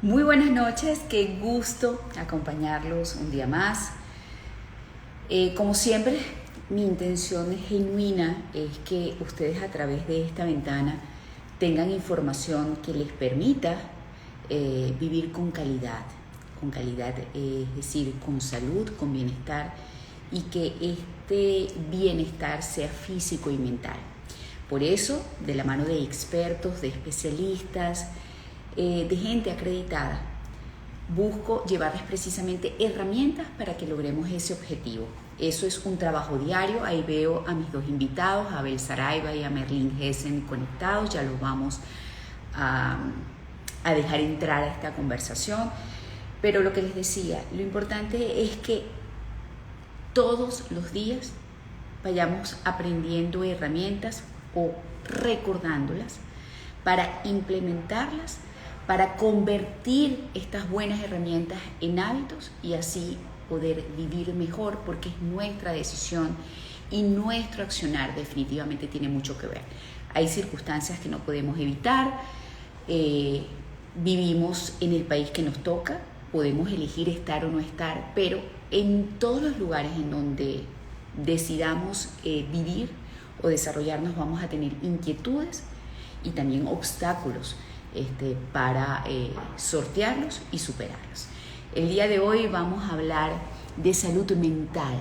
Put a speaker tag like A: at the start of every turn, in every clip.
A: Muy buenas noches, qué gusto acompañarlos un día más. Como siempre, mi intención genuina es que ustedes a través de esta ventana tengan información que les permita vivir con calidad, es decir, con salud, con bienestar y que este bienestar sea físico y mental. Por eso, de la mano de expertos, de especialistas, de gente acreditada, busco llevarles precisamente herramientas para que logremos ese objetivo. Eso es un trabajo diario. Ahí veo a mis dos invitados, a Abel Saraiva y a Merlin Hessen conectados. Ya los vamos a, a dejar entrar a esta conversación. Pero lo que les decía, lo importante es que todos los días vayamos aprendiendo herramientas o recordándolas para implementarlas, para convertir estas buenas herramientas en hábitos y así poder vivir mejor, porque es nuestra decisión y nuestro accionar definitivamente tiene mucho que ver. Hay circunstancias que no podemos evitar, vivimos en el país que nos toca, podemos elegir estar o no estar, pero en todos los lugares en donde decidamos vivir o desarrollarnos vamos a tener inquietudes y también obstáculos para sortearlos y superarlos. El día de hoy vamos a hablar de salud mental,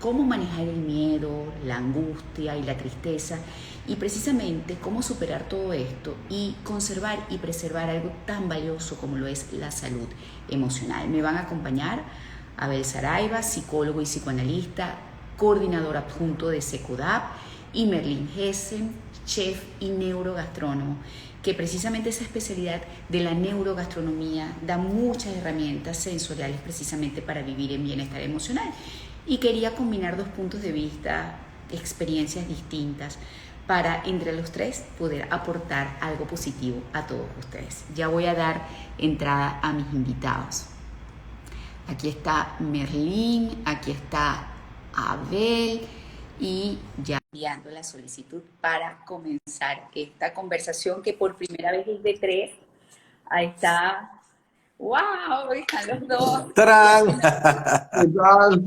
A: cómo manejar el miedo, la angustia y la tristeza y precisamente cómo superar todo esto y conservar y preservar algo tan valioso como lo es la salud emocional. Me van a acompañar Abel Saraiva, psicólogo y psicoanalista, coordinador adjunto de SECODAP, y Merlin Hessen, chef y neurogastrónomo, que precisamente esa especialidad de la neurogastronomía da muchas herramientas sensoriales precisamente para vivir en bienestar emocional. Y quería combinar dos puntos de vista, experiencias distintas, para entre los tres poder aportar algo positivo a todos ustedes. Ya voy a dar entrada a mis invitados. Aquí está Merlin, aquí está Abel y ya enviando la solicitud para comenzar esta conversación que por primera vez es de tres. Ahí está. ¡Wow! Están los dos.
B: ¡Tarán!
C: ¿Qué tal?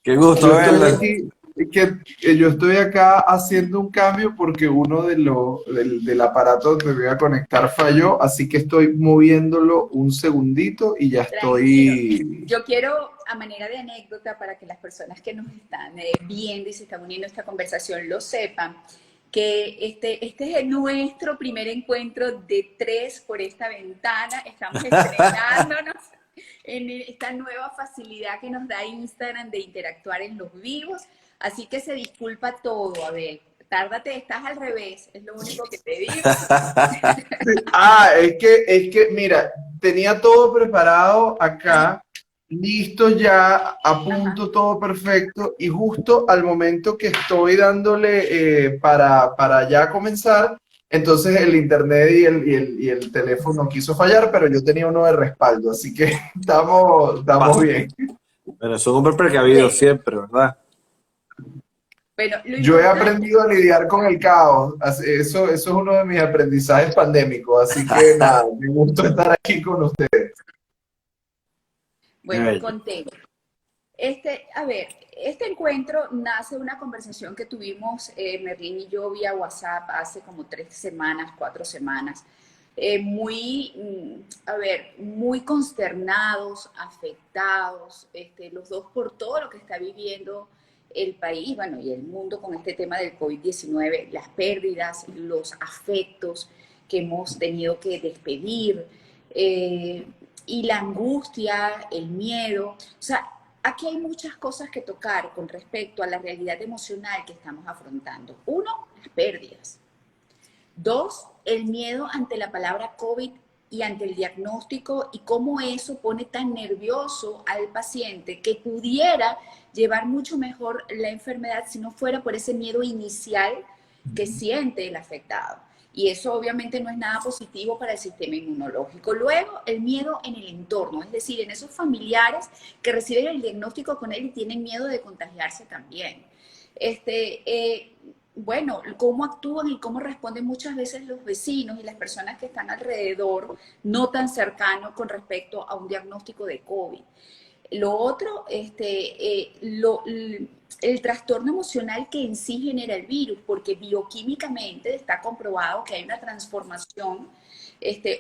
B: ¡Qué gusto
C: Yo estoy
B: verles!
C: aquí, yo estoy acá haciendo un cambio porque uno del aparato donde me voy a conectar falló, así que estoy moviéndolo un segundito y ya
A: Tranquilo.
C: estoy.
A: Yo quiero, a manera de anécdota, para que las personas que nos están viendo y se están uniendo a esta conversación lo sepan, que este es nuestro primer encuentro de tres por esta ventana. Estamos estrenándonos en esta nueva facilidad que nos da Instagram de interactuar en los vivos. Así que se disculpa todo, Abel. Tárdate, estás al revés, es lo único que te digo.
C: Mira, tenía todo preparado acá, listo ya, a
A: Ajá.
C: punto, todo perfecto, y justo al momento que estoy dándole para ya comenzar, entonces el internet y el teléfono quiso fallar, pero yo tenía uno de respaldo, así que estamos
B: Pasa.
C: bien.
B: Bueno, son hombre precavido
A: Bueno,
B: siempre, ¿verdad?
A: bueno, lo
C: Yo he
A: importante.
C: aprendido a lidiar con el caos, eso es uno de mis aprendizajes pandémicos, así que nada, me gusta estar aquí con ustedes.
B: Qué
A: Bueno,
B: bello.
A: contento. A ver, este encuentro nace de una conversación que tuvimos Merlín y yo vía WhatsApp hace como 3 semanas, 4 semanas, muy consternados, afectados, los dos por todo lo que está viviendo el país, bueno, y el mundo con este tema del COVID-19, las pérdidas, los afectos que hemos tenido que despedir, eh, y la angustia, el miedo. O sea, aquí hay muchas cosas que tocar con respecto a la realidad emocional que estamos afrontando. Uno, las pérdidas. Dos, el miedo ante la palabra COVID y ante el diagnóstico y cómo eso pone tan nervioso al paciente que pudiera llevar mucho mejor la enfermedad si no fuera por ese miedo inicial que siente el afectado. Y eso obviamente no es nada positivo para el sistema inmunológico. Luego, el miedo en el entorno, es decir, en esos familiares que reciben el diagnóstico con él y tienen miedo de contagiarse también. Este, eh, bueno, cómo actúan y cómo responden muchas veces los vecinos y las personas que están alrededor, no tan cercanos con respecto a un diagnóstico de COVID. Lo otro, el trastorno emocional que en sí genera el virus, porque bioquímicamente está comprobado que hay una transformación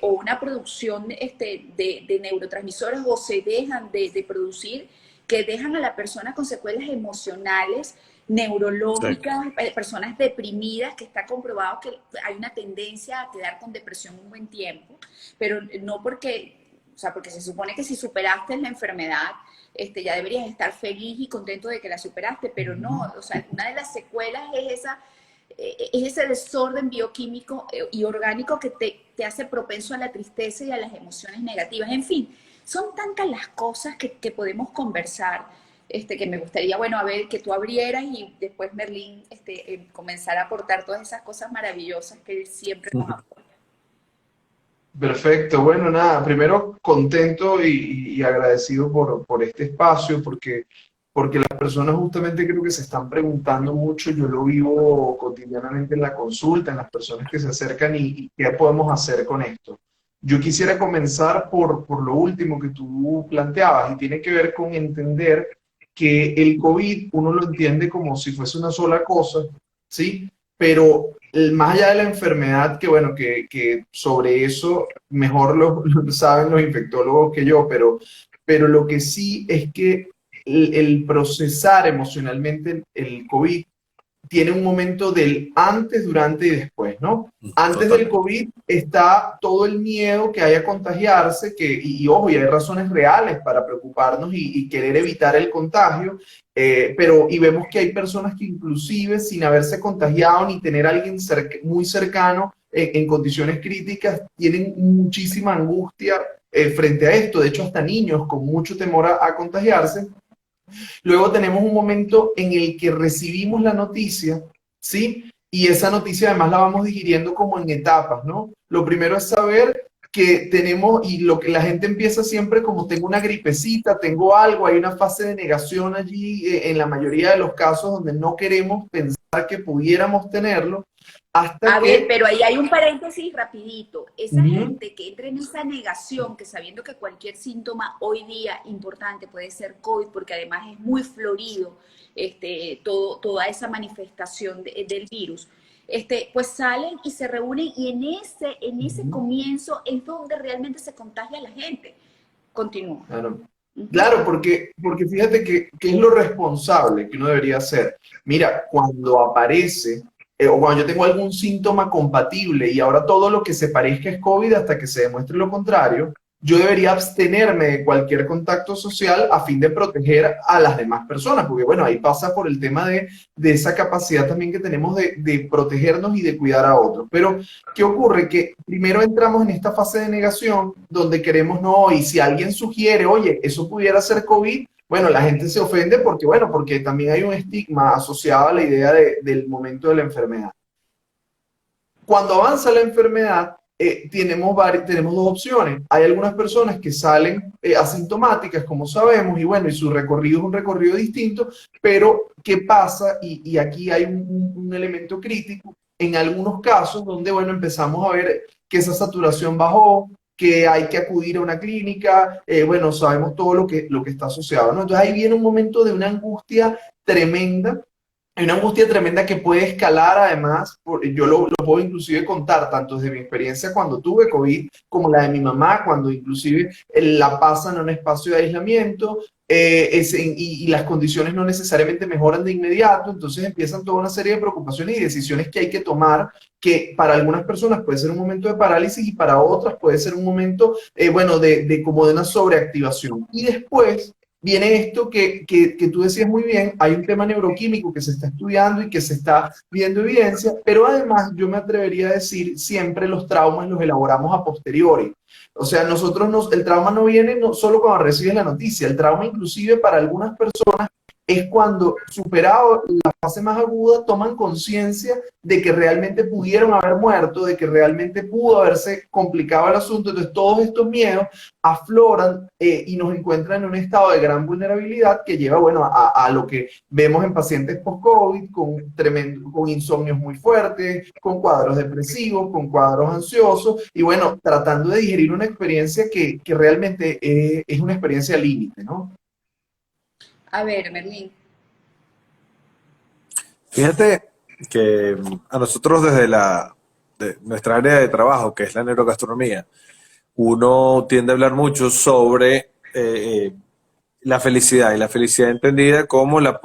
A: o una producción de neurotransmisores o se dejan de producir que dejan a la persona con secuelas emocionales, neurológicas, personas deprimidas, que está comprobado que hay una tendencia a quedar con depresión un buen tiempo, pero no porque, o sea, porque se supone que si superaste la enfermedad, ya deberías estar feliz y contento de que la superaste, pero no, o sea, una de las secuelas es ese desorden bioquímico y orgánico que te hace propenso a la tristeza y a las emociones negativas. En fin, son tantas las cosas que podemos conversar, que me gustaría, bueno, a ver, que tú abrieras y después Merlín comenzara a aportar todas esas cosas maravillosas que él siempre nos aporta.
C: Perfecto, bueno, nada, primero contento y agradecido por este espacio, porque las personas justamente creo que se están preguntando mucho, yo lo vivo cotidianamente en la consulta, en las personas que se acercan y qué podemos hacer con esto. Yo quisiera comenzar por lo último que tú planteabas y tiene que ver con entender que el COVID uno lo entiende como si fuese una sola cosa, ¿sí? Pero más allá de la enfermedad, que bueno, que sobre eso mejor lo saben los infectólogos que yo, pero lo que sí es que el procesar emocionalmente el COVID tiene un momento del antes, durante y después, ¿no? Antes del
B: Totalmente.
C: COVID está todo el miedo que hay a contagiarse, ojo, y hay razones reales para preocuparnos y querer evitar el contagio, y vemos que hay personas que inclusive sin haberse contagiado ni tener a alguien muy cercano en condiciones críticas, tienen muchísima angustia frente a esto, de hecho hasta niños con mucho temor a contagiarse. Luego tenemos un momento en el que recibimos la noticia, ¿sí? Y esa noticia además la vamos digiriendo como en etapas, ¿no? Lo primero es saber que tenemos, y lo que la gente empieza siempre como tengo una gripecita, tengo algo, hay una fase de negación allí, en la mayoría de los casos donde no queremos pensar que pudiéramos tenerlo, hasta
A: A ver,
C: que...
A: pero ahí hay un paréntesis rapidito. Esa
C: Ujú,
A: gente que entra en esa negación, que sabiendo que cualquier síntoma hoy día importante puede ser COVID, porque además es muy florido toda esa manifestación del virus, pues salen y se reúnen y en ese
C: ujú.
A: comienzo es donde realmente se contagia la gente. Continúa.
C: Claro.
A: Ujú.
C: Claro, porque fíjate que es lo responsable que uno debería hacer. Mira, cuando aparece o cuando yo tengo algún síntoma compatible y ahora todo lo que se parezca es COVID hasta que se demuestre lo contrario, yo debería abstenerme de cualquier contacto social a fin de proteger a las demás personas, porque bueno, ahí pasa por el tema de esa capacidad también que tenemos de protegernos y de cuidar a otros. Pero ¿qué ocurre? Que primero entramos en esta fase de negación donde queremos no, y si alguien sugiere, oye, eso pudiera ser COVID, bueno, la gente se ofende porque, bueno, porque también hay un estigma asociado a la idea del momento de la enfermedad. Cuando avanza la enfermedad, tenemos dos opciones. Hay algunas personas que salen asintomáticas, como sabemos, y bueno, y su recorrido es un recorrido distinto, pero ¿qué pasa? Y aquí hay un elemento crítico. En algunos casos donde, bueno, empezamos a ver que esa saturación bajó, que hay que acudir a una clínica, bueno, sabemos todo lo que está asociado, ¿no? Entonces ahí viene un momento de una angustia tremenda, hay una angustia tremenda que puede escalar además, yo lo puedo inclusive contar, tanto desde mi experiencia cuando tuve COVID, como la de mi mamá, cuando inclusive la pasan en un espacio de aislamiento, y las condiciones no necesariamente mejoran de inmediato, entonces empiezan toda una serie de preocupaciones y decisiones que hay que tomar, que para algunas personas puede ser un momento de parálisis y para otras puede ser un momento, bueno, como de una sobreactivación. Y después viene esto que tú decías muy bien, hay un tema neuroquímico que se está estudiando y que se está viendo evidencia, pero además yo me atrevería a decir, siempre los traumas los elaboramos a posteriori. O sea, el trauma no viene solo cuando recibes la noticia, el trauma inclusive para algunas personas es cuando, superado la fase más aguda, toman conciencia de que realmente pudieron haber muerto, de que realmente pudo haberse complicado el asunto. Entonces todos estos miedos afloran y nos encuentran en un estado de gran vulnerabilidad que lleva, bueno, a lo que vemos en pacientes post-COVID, con insomnios muy fuertes, con cuadros depresivos, con cuadros ansiosos, y bueno, tratando de digerir una experiencia que realmente es una experiencia límite, ¿no?
A: A ver, Merlín.
B: Fíjate que a nosotros desde nuestra área de trabajo, que es la neurogastronomía, uno tiende a hablar mucho sobre la felicidad, y la felicidad entendida como la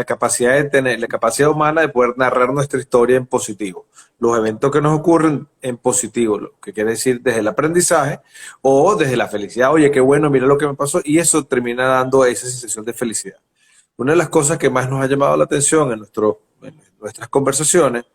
B: capacidad de tener, la capacidad humana de poder narrar nuestra historia en positivo, los eventos que nos ocurren en positivo, lo que quiere decir desde el aprendizaje o desde la felicidad. Oye, qué bueno, mira lo que me pasó, y eso termina dando esa sensación de felicidad. Una de las cosas que más nos ha llamado la atención en nuestras conversaciones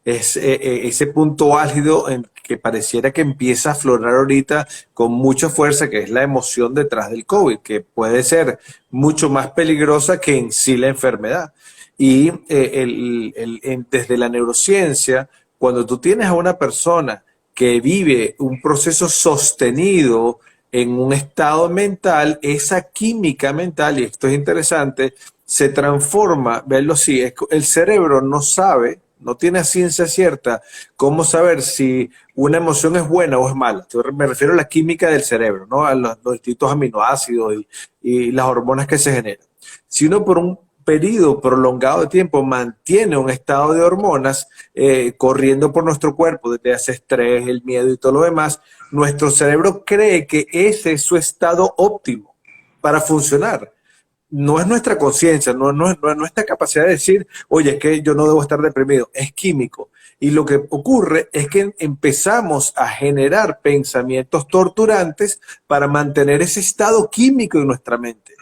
B: es ese punto álgido en que pareciera que empieza a aflorar ahorita con mucha fuerza, que es la emoción detrás del COVID, que puede ser mucho más peligrosa que en sí la enfermedad. Y desde la neurociencia, cuando tú tienes a una persona que vive un proceso sostenido en un estado mental, esa química mental, y esto es interesante, se transforma, verlo así, el cerebro no sabe, no tiene a ciencia cierta cómo saber si una emoción es buena o es mala. Yo me refiero a la química del cerebro, ¿no? A los distintos aminoácidos y las hormonas que se generan. Si uno por un periodo prolongado de tiempo mantiene un estado de hormonas corriendo por nuestro cuerpo, desde ese estrés, el miedo y todo lo demás, nuestro cerebro cree que ese es su estado óptimo para funcionar. No es nuestra conciencia, no es nuestra capacidad de decir, oye, es que yo no debo estar deprimido, es químico. Y lo que ocurre es que empezamos a generar pensamientos torturantes para mantener ese estado químico en nuestra mente.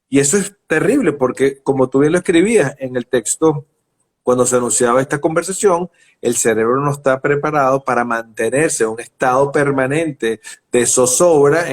B: Y eso es terrible porque, como tú bien lo escribías en el texto, cuando se anunciaba esta conversación, el cerebro no está preparado para mantenerse en un estado permanente de zozobra,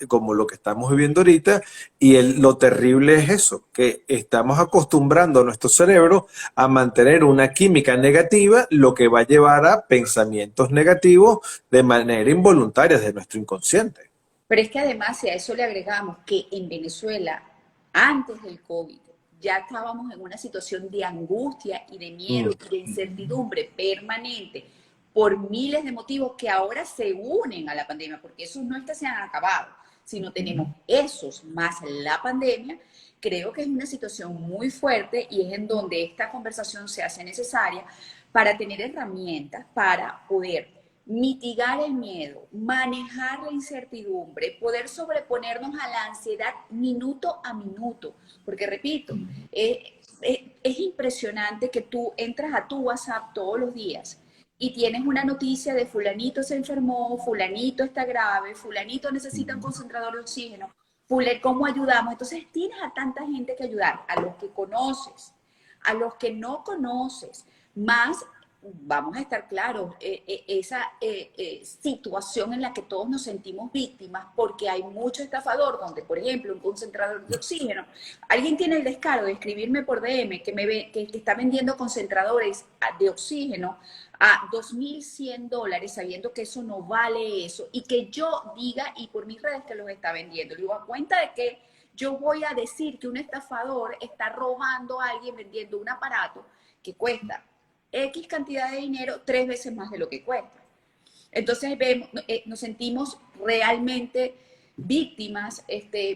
B: como lo que estamos viviendo ahorita, y lo terrible es eso, que estamos acostumbrando a nuestro cerebro a mantener una química negativa, lo que va a llevar a pensamientos negativos de manera involuntaria de nuestro inconsciente.
A: Pero es que además, si a eso le agregamos que en Venezuela, antes del COVID, ya estábamos en una situación de angustia y de miedo y de incertidumbre permanente por miles de motivos que ahora se unen a la pandemia, porque esos no es que se han acabado, sino tenemos esos más la pandemia. Creo que es una situación muy fuerte y es en donde esta conversación se hace necesaria para tener herramientas para poder mitigar el miedo, manejar la incertidumbre, poder sobreponernos a la ansiedad minuto a minuto. Porque repito, es impresionante que tú entras a tu WhatsApp todos los días y tienes una noticia de fulanito se enfermó, fulanito está grave, fulanito necesita un concentrador de oxígeno, ¿cómo ayudamos? Entonces tienes a tanta gente que ayudar, a los que conoces, a los que no conoces, más vamos a estar claros, esa situación en la que todos nos sentimos víctimas porque hay mucho estafador, donde, por ejemplo, un concentrador de oxígeno, alguien tiene el descaro de escribirme por DM que está vendiendo concentradores de oxígeno a $2,100, sabiendo que eso no vale eso, y que yo diga, y por mis redes que los está vendiendo. Le digo, a cuenta de que yo voy a decir que un estafador está robando a alguien vendiendo un aparato que cuesta X cantidad de dinero 3 veces más de lo que cuesta. Entonces nos sentimos realmente víctimas,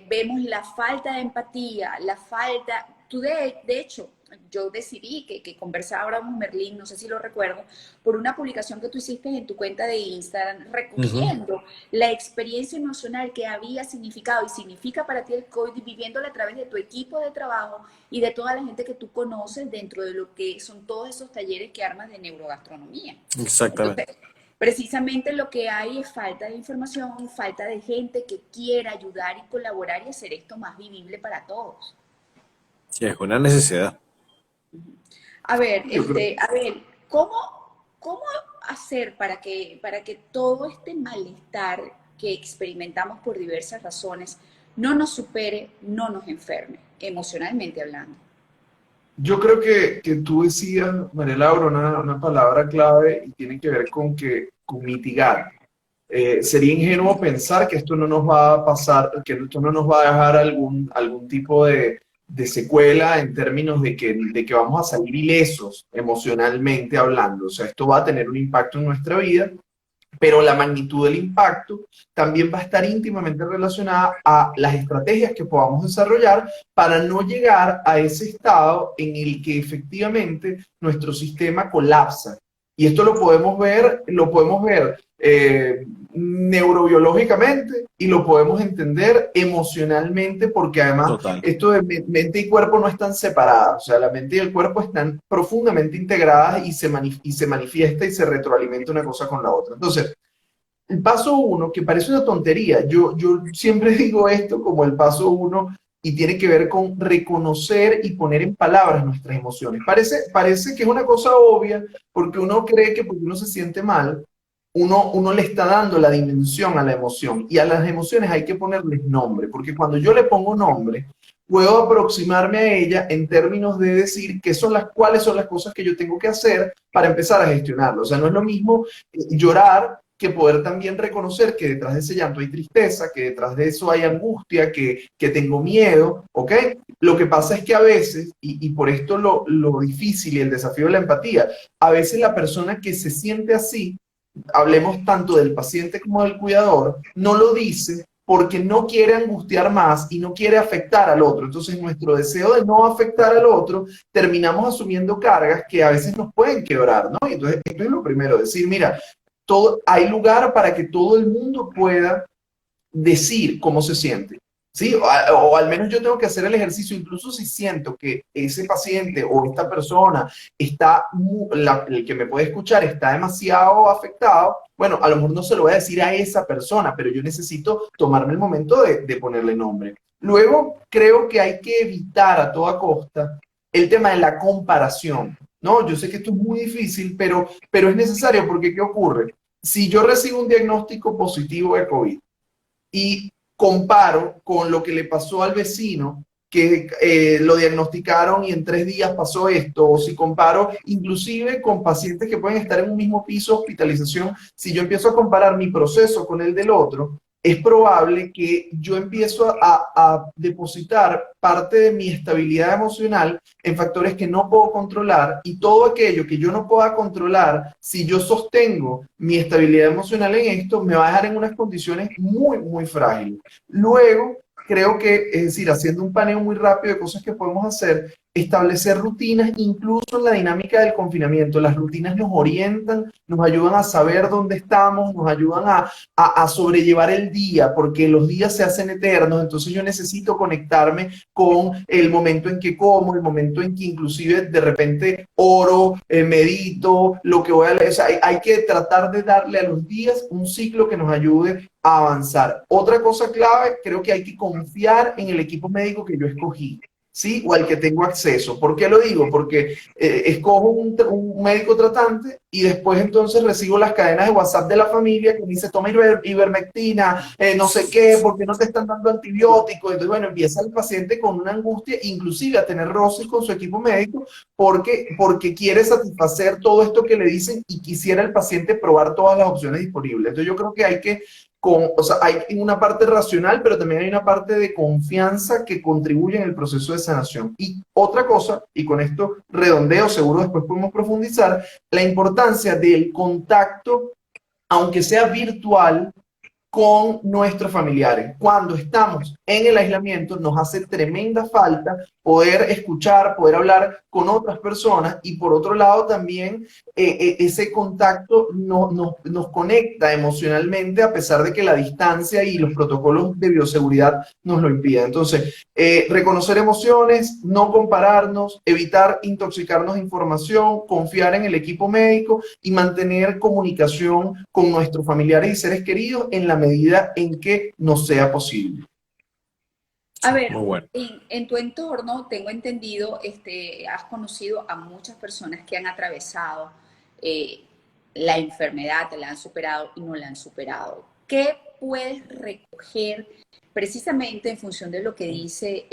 A: vemos la falta de empatía, la falta, de hecho, yo decidí que conversábamos, Merlín, no sé si lo recuerdo, por una publicación que tú hiciste en tu cuenta de Instagram, recogiendo la experiencia emocional que había significado y significa para ti el COVID, viviéndola a través de tu equipo de trabajo y de toda la gente que tú conoces dentro de lo que son todos esos talleres que armas de neurogastronomía.
B: Exactamente.
A: Entonces, precisamente lo que hay es falta de información, falta de gente que quiera ayudar y colaborar y hacer esto más vivible para todos.
B: Sí, es una necesidad.
A: A ver, ¿cómo hacer para que todo este malestar que experimentamos por diversas razones no nos supere, no nos enferme, emocionalmente hablando?
C: Yo creo que tú decías, María Laura, una palabra clave y tiene que ver con mitigar. Sería ingenuo pensar que esto no nos va a pasar, que esto no nos va a dejar algún tipo de secuela en términos de que vamos a salir ilesos emocionalmente hablando. O sea, esto va a tener un impacto en nuestra vida, pero la magnitud del impacto también va a estar íntimamente relacionada a las estrategias que podamos desarrollar para no llegar a ese estado en el que efectivamente nuestro sistema colapsa. Y esto lo podemos ver neurobiológicamente y lo podemos entender emocionalmente, porque además
B: Total.
C: esto de mente y cuerpo no están separadas, o sea, la mente y el cuerpo están profundamente integradas y se manifiesta y se retroalimenta una cosa con la otra. Entonces, el paso uno, que parece una tontería, yo siempre digo esto como el paso uno y tiene que ver con reconocer y poner en palabras nuestras emociones. Parece que es una cosa obvia porque uno cree que porque uno se siente mal, uno le está dando la dimensión a la emoción y a las emociones hay que ponerles nombre, porque cuando yo le pongo nombre, puedo aproximarme a ella en términos de decir cuáles son las cosas que yo tengo que hacer para empezar a gestionarlo. O sea, no es lo mismo llorar que poder también reconocer que detrás de ese llanto hay tristeza, que detrás de eso hay angustia, que tengo miedo, ¿ok? Lo que pasa es que a veces, y por esto lo difícil y el desafío de la empatía, a veces la persona que se siente así, hablemos tanto del paciente como del cuidador, no lo dice porque no quiere angustiar más y no quiere afectar al otro. Entonces, nuestro deseo de no afectar al otro, terminamos asumiendo cargas que a veces nos pueden quebrar, ¿no? Y entonces, esto es lo primero, decir, mira, hay lugar para que todo el mundo pueda decir cómo se siente. ¿Sí? O al menos yo tengo que hacer el ejercicio, incluso si siento que ese paciente o esta persona el que me puede escuchar está demasiado afectado, bueno, a lo mejor no se lo voy a decir a esa persona, pero yo necesito tomarme el momento de ponerle nombre. Luego, creo que hay que evitar a toda costa el tema de la comparación. No, yo sé que esto es muy difícil, pero es necesario porque ¿qué ocurre? Si yo recibo un diagnóstico positivo de COVID, y comparo con lo que le pasó al vecino, que lo diagnosticaron y en 3 días pasó esto, o si comparo inclusive con pacientes que pueden estar en un mismo piso de hospitalización, si yo empiezo a comparar mi proceso con el del otro, es probable que yo empiezo a depositar parte de mi estabilidad emocional en factores que no puedo controlar, y todo aquello que yo no pueda controlar, si yo sostengo mi estabilidad emocional en esto, me va a dejar en unas condiciones muy, muy frágiles. Luego, creo que, es decir, haciendo un paneo muy rápido de cosas que podemos hacer, establecer rutinas, incluso en la dinámica del confinamiento. Las rutinas nos orientan, nos ayudan a saber dónde estamos, nos ayudan a sobrellevar el día, porque los días se hacen eternos, entonces yo necesito conectarme con el momento en que como, el momento en que inclusive de repente oro, medito, lo que voy a leer. O sea, hay que tratar de darle a los días un ciclo que nos ayude a avanzar. Otra cosa clave, creo que hay que confiar en el equipo médico que yo escogí. ¿Sí? O al que tengo acceso. ¿Por qué lo digo? Porque escojo un médico tratante y después entonces recibo las cadenas de WhatsApp de la familia que me dice, toma ivermectina, no sé qué, ¿por qué no te están dando antibióticos? Entonces, bueno, empieza el paciente con una angustia, inclusive a tener roces con su equipo médico, porque quiere satisfacer todo esto que le dicen y quisiera el paciente probar todas las opciones disponibles. Entonces, yo creo que o sea, hay una parte racional, pero también hay una parte de confianza que contribuye en el proceso de sanación. Y otra cosa, y con esto redondeo, seguro después podemos profundizar, la importancia del contacto, aunque sea virtual, con nuestros familiares. Cuando estamos en el aislamiento, nos hace tremenda falta poder escuchar, poder hablar con otras personas, y por otro lado también ese contacto nos conecta emocionalmente a pesar de que la distancia y los protocolos de bioseguridad nos lo impiden. Entonces, reconocer emociones, no compararnos, evitar intoxicarnos de información, confiar en el equipo médico y mantener comunicación con nuestros familiares y seres queridos en la medida en que nos sea posible.
A: A ver,
B: Muy bueno.
A: en tu entorno, tengo entendido, has conocido a muchas personas que han atravesado eh, la enfermedad, la han superado y no la han superado. ¿Qué puedes recoger precisamente en función de lo que dice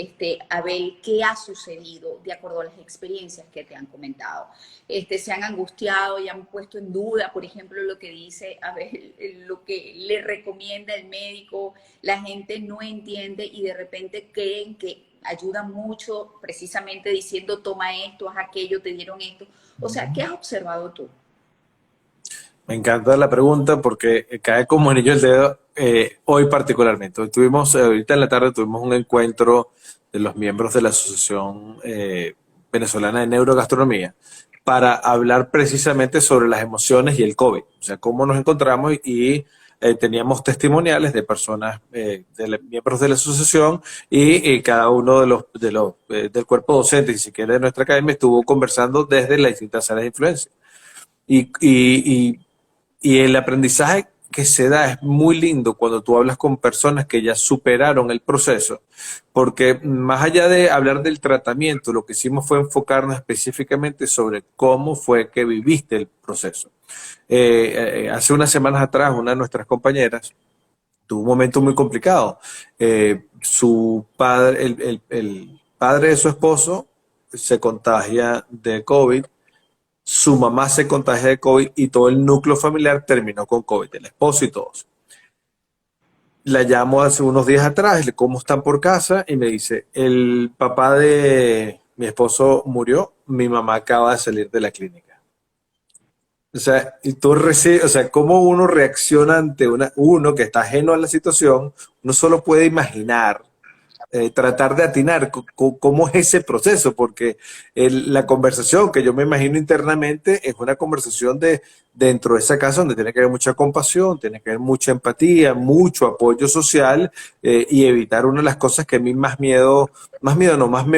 A: Abel, ¿qué ha sucedido de acuerdo a las experiencias que te han comentado? Se han angustiado y han puesto en duda, por ejemplo, lo que dice Abel, lo que le recomienda el médico, la gente no entiende y de repente creen que ayuda mucho precisamente diciendo toma esto, haz aquello, te dieron esto. O sea, ¿qué has observado tú?
B: Me encanta la pregunta porque cae como anillo al dedo hoy particularmente. Hoy tuvimos, ahorita en la tarde tuvimos un encuentro de los miembros de la Asociación Venezolana de Neurogastronomía para hablar precisamente sobre las emociones y el COVID. O sea, cómo nos encontramos y teníamos testimoniales de personas, miembros de la asociación y cada uno del cuerpo docente, y si quiere de nuestra academia, estuvo conversando desde las distintas áreas de influencia. Y el aprendizaje que se da es muy lindo cuando tú hablas con personas que ya superaron el proceso, porque más allá de hablar del tratamiento, lo que hicimos fue enfocarnos específicamente sobre cómo fue que viviste el proceso. Hace unas semanas atrás, una de nuestras compañeras tuvo un momento muy complicado. Su padre, el padre de su esposo se contagia de COVID. Su mamá se contagia de COVID y todo el núcleo familiar terminó con COVID, el esposo y todos. La llamo hace unos días atrás, ¿cómo están por casa? Y me dice, el papá de mi esposo murió, mi mamá acaba de salir de la clínica. O sea, y tú recibes, o sea, cómo uno reacciona ante uno que está ajeno a la situación, uno solo puede imaginar tratar de atinar cómo es ese proceso, porque la conversación que yo me imagino internamente es una conversación dentro de esa casa donde tiene que haber mucha compasión, tiene que haber mucha empatía, mucho apoyo social y evitar una de las cosas que a mí más me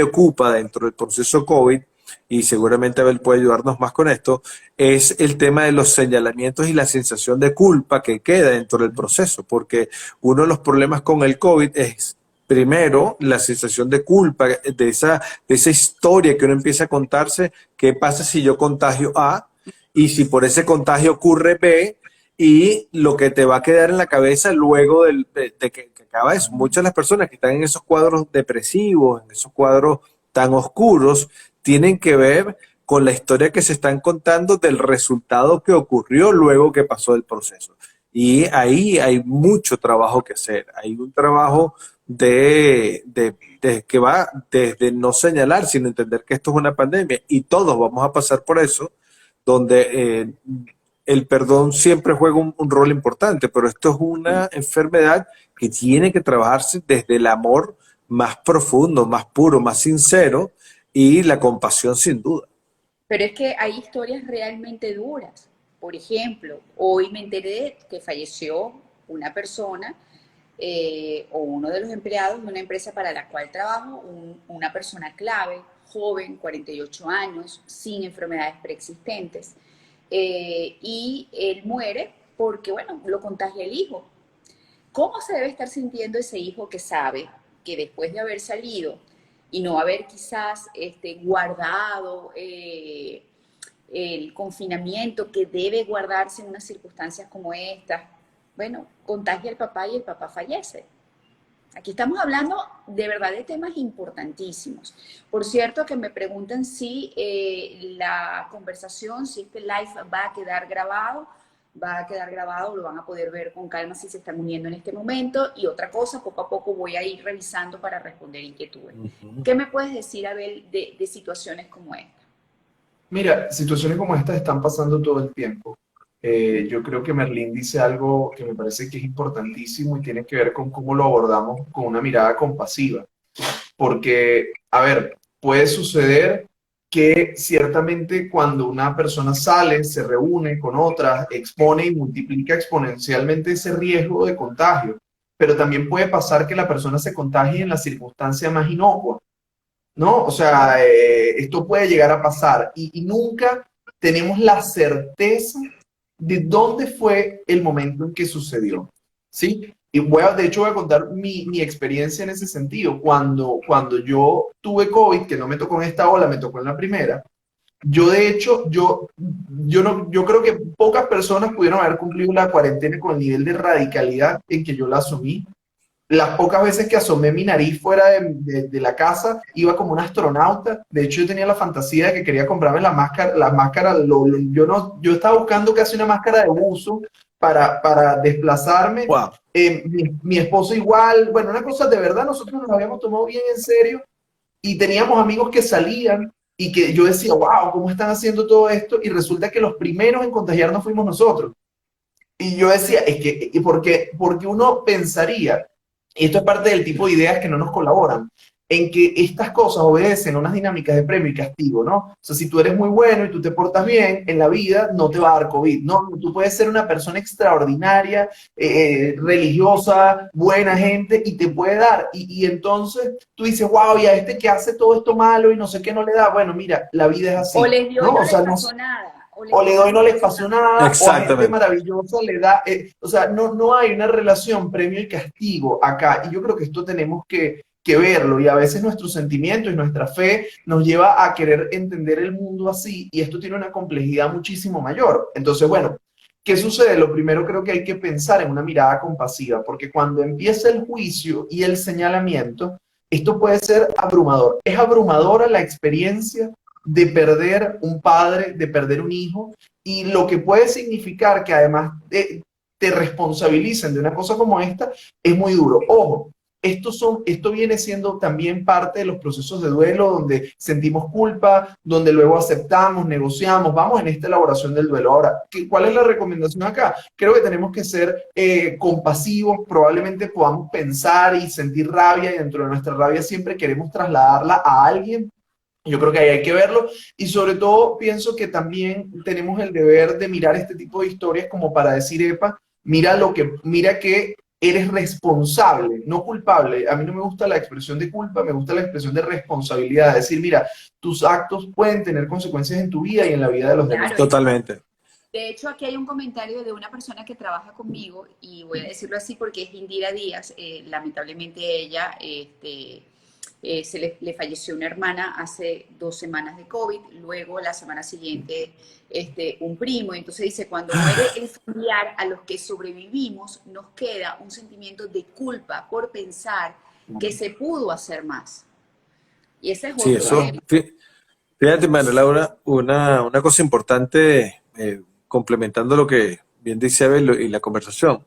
B: ocupa dentro del proceso COVID, y seguramente Abel puede ayudarnos más con esto, es el tema de los señalamientos y la sensación de culpa que queda dentro del proceso, porque uno de los problemas con el COVID es primero, la sensación de culpa, de esa historia que uno empieza a contarse, ¿qué pasa si yo contagio A? Y si por ese contagio ocurre B, y lo que te va a quedar en la cabeza luego de que acaba eso. Muchas de las personas que están en esos cuadros depresivos, en esos cuadros tan oscuros, tienen que ver con la historia que se están contando del resultado que ocurrió luego que pasó el proceso. Y ahí hay mucho trabajo que hacer. Hay un trabajo que va desde no señalar, sino entender que esto es una pandemia y todos vamos a pasar por eso, donde el perdón siempre juega un rol importante, pero esto es una enfermedad que tiene que trabajarse desde el amor más profundo, más puro, más sincero y la compasión sin duda.
A: Pero es que hay historias realmente duras. Por ejemplo, hoy me enteré que falleció una persona o uno de los empleados de una empresa para la cual trabajo, una persona clave, joven, 48 años, sin enfermedades preexistentes. Y él muere porque, bueno, lo contagia el hijo. ¿Cómo se debe estar sintiendo ese hijo que sabe que después de haber salido y no haber quizás guardado el confinamiento que debe guardarse en unas circunstancias como estas? Bueno, contagia al papá y el papá fallece. Aquí estamos hablando de verdad de temas importantísimos. Por cierto, que me preguntan si la conversación, si este live va a quedar grabado, lo van a poder ver con calma si se están uniendo en este momento. Y otra cosa, poco a poco voy a ir revisando para responder inquietudes. ¿Qué me puedes decir, Abel, de situaciones como esta?
C: Mira, situaciones como estas están pasando todo el tiempo. Yo creo que Merlín dice algo que me parece que es importantísimo y tiene que ver con cómo lo abordamos con una mirada compasiva. Porque, a ver, puede suceder que ciertamente cuando una persona sale, se reúne con otras, expone y multiplica exponencialmente ese riesgo de contagio. Pero también puede pasar que la persona se contagie en la circunstancia más inocua, ¿no? O sea, esto puede llegar a pasar y nunca tenemos la certeza de dónde fue el momento en que sucedió, ¿sí? Y de hecho voy a contar mi experiencia en ese sentido. Cuando yo tuve COVID, que no me tocó en esta ola, me tocó en la primera, yo de hecho, yo creo que pocas personas pudieron haber cumplido la cuarentena con el nivel de radicalidad en que yo la asumí. Las pocas veces que asomé mi nariz fuera de la casa, iba como un astronauta. De hecho, yo tenía la fantasía de que quería comprarme yo, no, yo estaba buscando casi una máscara de buzo para desplazarme.
B: Wow.
C: Mi esposo igual, bueno, una cosa de verdad, nosotros nos lo habíamos tomado bien en serio y teníamos amigos que salían y que yo decía, wow, ¿cómo están haciendo todo esto? Y resulta que los primeros en contagiarnos fuimos nosotros. Y yo decía, es que, porque uno pensaría, y esto es parte del tipo de ideas que no nos colaboran, en que estas cosas obedecen a unas dinámicas de premio y castigo, ¿no? O sea, si tú eres muy bueno y tú te portas bien, en la vida no te va a dar COVID, ¿no? Tú puedes ser una persona extraordinaria, religiosa, buena gente, y te puede dar. Y entonces tú dices, wow, y a este que hace todo esto malo y no sé qué no le da. Bueno, mira, la vida es así,
A: O les dio y
C: ¿no?
A: no
C: O sea,
A: les
C: no,
A: pasó nada.
C: o le doy y no les pasó nada, o a gente
B: Exactamente.
C: maravillosa le da, o sea, no hay una relación premio y castigo acá, y yo creo que esto tenemos que verlo, y a veces nuestros sentimientos y nuestra fe nos lleva a querer entender el mundo así, y esto tiene una complejidad muchísimo mayor. Entonces, bueno, ¿qué sucede? Lo primero creo que hay que pensar en una mirada compasiva, porque cuando empieza el juicio y el señalamiento, esto puede ser abrumador. Es abrumadora la experiencia de perder un padre, de perder un hijo, y lo que puede significar que además te responsabilicen de una cosa como esta es muy duro. Ojo, esto viene siendo también parte de los procesos de duelo donde sentimos culpa, donde luego aceptamos, negociamos, vamos en esta elaboración del duelo. Ahora, ¿cuál es la recomendación acá? Creo que tenemos que ser compasivos, probablemente podamos pensar y sentir rabia y dentro de nuestra rabia siempre queremos trasladarla a alguien. Yo creo que ahí hay que verlo y sobre todo pienso que también tenemos el deber de mirar este tipo de historias como para decir, epa, mira que eres responsable, no culpable. A mí no me gusta la expresión de culpa, me gusta la expresión de responsabilidad. Decir, mira, tus actos pueden tener consecuencias en tu vida y en la vida de los demás.
A: Claro,
B: Totalmente.
A: de hecho, aquí hay un comentario de una persona que trabaja conmigo, y voy a decirlo así porque es Indira Díaz. Lamentablemente ella, le falleció una hermana hace 2 semanas de COVID, luego la semana siguiente un primo. Entonces dice, cuando muere el familiar a los que sobrevivimos, nos queda un sentimiento de culpa por pensar que se pudo hacer más. Y ese es
B: Sí,
A: otro
B: eso.
A: tema.
B: Fíjate, María Laura, una cosa importante, complementando lo que bien dice Abel y la conversación.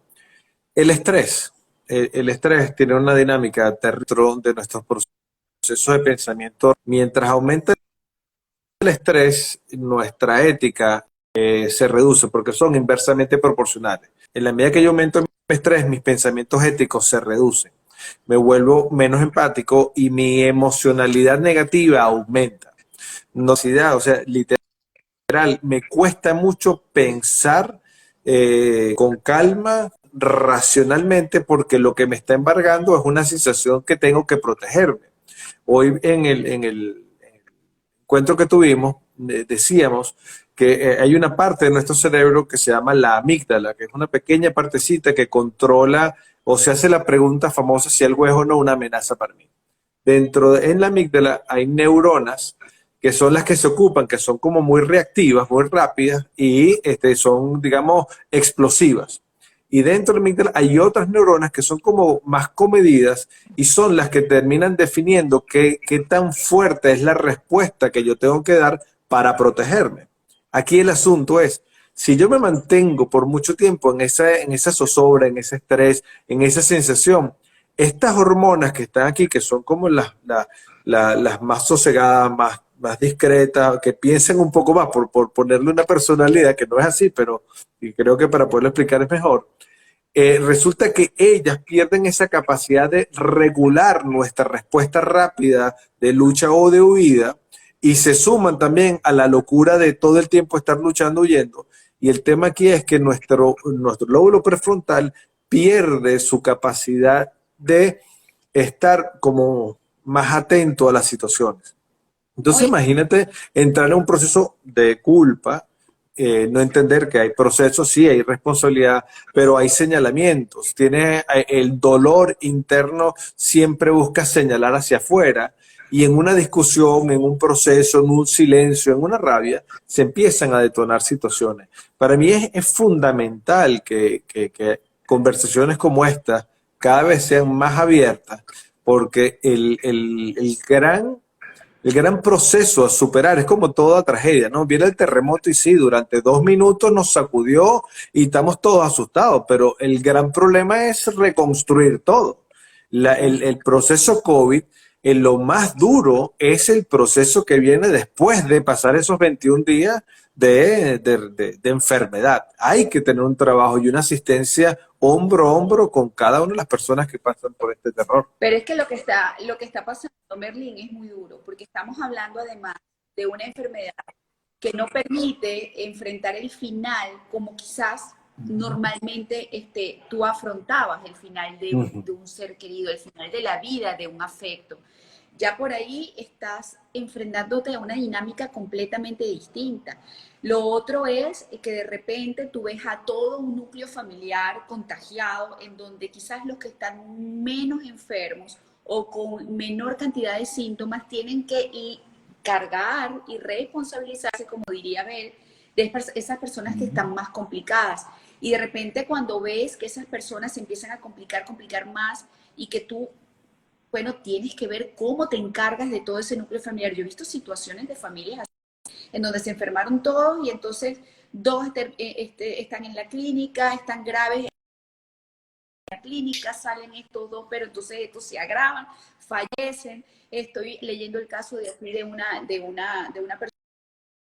B: El estrés. El estrés tiene una dinámica dentro de nuestros procesos de pensamiento. Mientras aumenta el estrés, nuestra ética se reduce porque son inversamente proporcionales. En la medida que yo aumento mi estrés, mis pensamientos éticos se reducen. Me vuelvo menos empático y mi emocionalidad negativa aumenta. No, o sea, literal, me cuesta mucho pensar con calma, racionalmente, porque lo que me está embargando es una sensación que tengo que protegerme. Hoy en el encuentro que tuvimos, decíamos que hay una parte de nuestro cerebro que se llama la amígdala, que es una pequeña partecita que controla o se hace la pregunta famosa si algo es o no una amenaza para mí. En la amígdala hay neuronas que son las que se ocupan, que son como muy reactivas, muy rápidas y son, digamos, explosivas. Y dentro de la amígdala hay otras neuronas que son como más comedidas y son las que terminan definiendo qué tan fuerte es la respuesta que yo tengo que dar para protegerme. Aquí el asunto es, si yo me mantengo por mucho tiempo en esa zozobra, en ese estrés, en esa sensación, estas hormonas que están aquí, que son como las más sosegadas, más discretas, que piensan un poco más, por ponerle una personalidad que no es así, pero y creo que para poderlo explicar es mejor. Resulta que ellas pierden esa capacidad de regular nuestra respuesta rápida de lucha o de huida y se suman también a la locura de todo el tiempo estar luchando, huyendo. Y el tema aquí es que nuestro lóbulo prefrontal pierde su capacidad de estar como más atento a las situaciones. Entonces
A: Oye,
B: imagínate entrar en un proceso de culpa, no entender que hay procesos, sí, hay responsabilidad, pero hay señalamientos. Tiene el dolor interno, siempre busca señalar hacia afuera y en una discusión, en un proceso, en un silencio, en una rabia, se empiezan a detonar situaciones. Para mí es fundamental que conversaciones como esta cada vez sean más abiertas, porque el gran proceso a superar es como toda tragedia, ¿no? Viene el terremoto y sí, durante 2 minutos nos sacudió y estamos todos asustados, pero el gran problema es reconstruir todo. El proceso COVID, lo más duro es el proceso que viene después de pasar esos 21 días de enfermedad. Hay que tener un trabajo y una asistencia hombro a hombro con cada una de las personas que pasan por este terror.
A: Pero es que lo que está pasando, Merlín, es muy duro, porque estamos hablando además de una enfermedad que no permite enfrentar el final como quizás normalmente tú afrontabas el final de un ser querido, el final de la vida, de un afecto. Ya por ahí estás enfrentándote a una dinámica completamente distinta. Lo otro es que de repente tú ves a todo un núcleo familiar contagiado, en donde quizás los que están menos enfermos o con menor cantidad de síntomas tienen que cargar y responsabilizarse, como diría Abel, de esas personas que están más complicadas. Y de repente cuando ves que esas personas se empiezan a complicar más y que tú, bueno, tienes que ver cómo te encargas de todo ese núcleo familiar. Yo he visto situaciones de familias así, en donde se enfermaron todos y entonces dos están en la clínica, están graves en la clínica, salen estos dos, pero entonces estos se agravan, fallecen. Estoy leyendo el caso de una persona,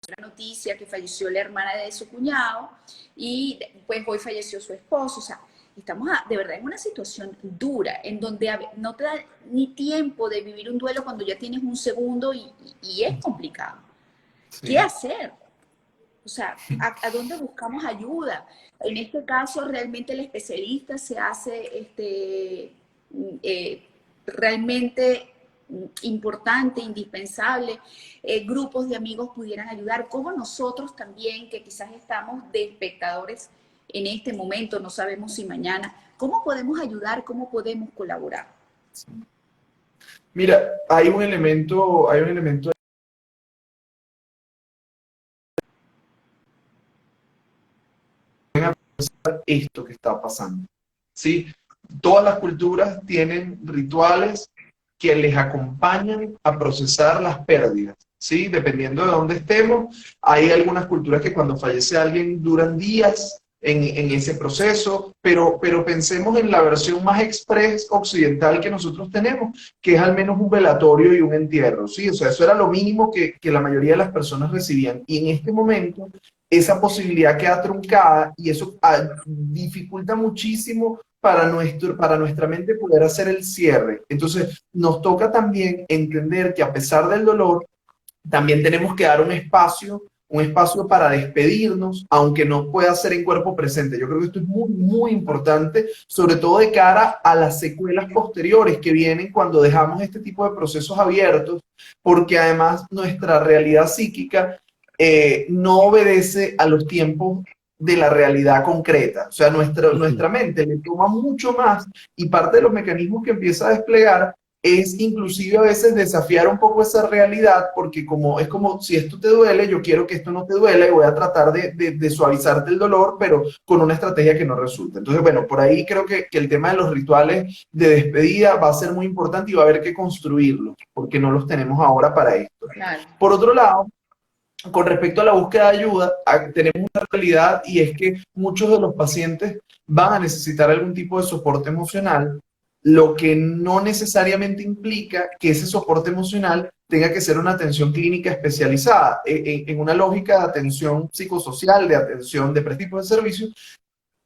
A: una noticia que falleció la hermana de su cuñado y pues hoy falleció su esposo. O sea, estamos de verdad en una situación dura, en donde no te da ni tiempo de vivir un duelo cuando ya tienes un segundo y es complicado. Sí. ¿Qué hacer? O sea, ¿a dónde buscamos ayuda? En este caso, realmente el especialista se hace realmente importante, indispensable. Grupos de amigos pudieran ayudar, como nosotros también, que quizás estamos de espectadores en este momento, no sabemos si mañana. ¿Cómo podemos ayudar? ¿Cómo podemos colaborar?
C: Mira, hay un elemento esto que está pasando, ¿sí? Todas las culturas tienen rituales que les acompañan a procesar las pérdidas, ¿sí? Dependiendo de dónde estemos, hay algunas culturas que cuando fallece alguien duran días en ese proceso, pero pensemos en la versión más express occidental que nosotros tenemos, que es al menos un velatorio y un entierro, ¿sí? O sea, eso era lo mínimo que la mayoría de las personas recibían. Y en este momento, esa posibilidad queda truncada y eso dificulta muchísimo para nuestra mente poder hacer el cierre. Entonces, nos toca también entender que a pesar del dolor, también tenemos que dar un espacio para despedirnos, aunque no pueda ser en cuerpo presente. Yo creo que esto es muy, muy importante, sobre todo de cara a las secuelas posteriores que vienen cuando dejamos este tipo de procesos abiertos, porque además nuestra realidad psíquica no obedece a los tiempos de la realidad concreta. O sea, nuestra mente le toma mucho más y parte de los mecanismos que empieza a desplegar es inclusive a veces desafiar un poco esa realidad, porque es como si esto te duele, yo quiero que esto no te duela y voy a tratar de suavizarte el dolor, pero con una estrategia que no resulta. Entonces, bueno, por ahí creo que el tema de los rituales de despedida va a ser muy importante y va a haber que construirlos, porque no los tenemos ahora para esto. Claro. Por otro lado, con respecto a la búsqueda de ayuda, tenemos una realidad y es que muchos de los pacientes van a necesitar algún tipo de soporte emocional, lo que no necesariamente implica que ese soporte emocional tenga que ser una atención clínica especializada. En una lógica de atención psicosocial, de atención de tipo de servicios,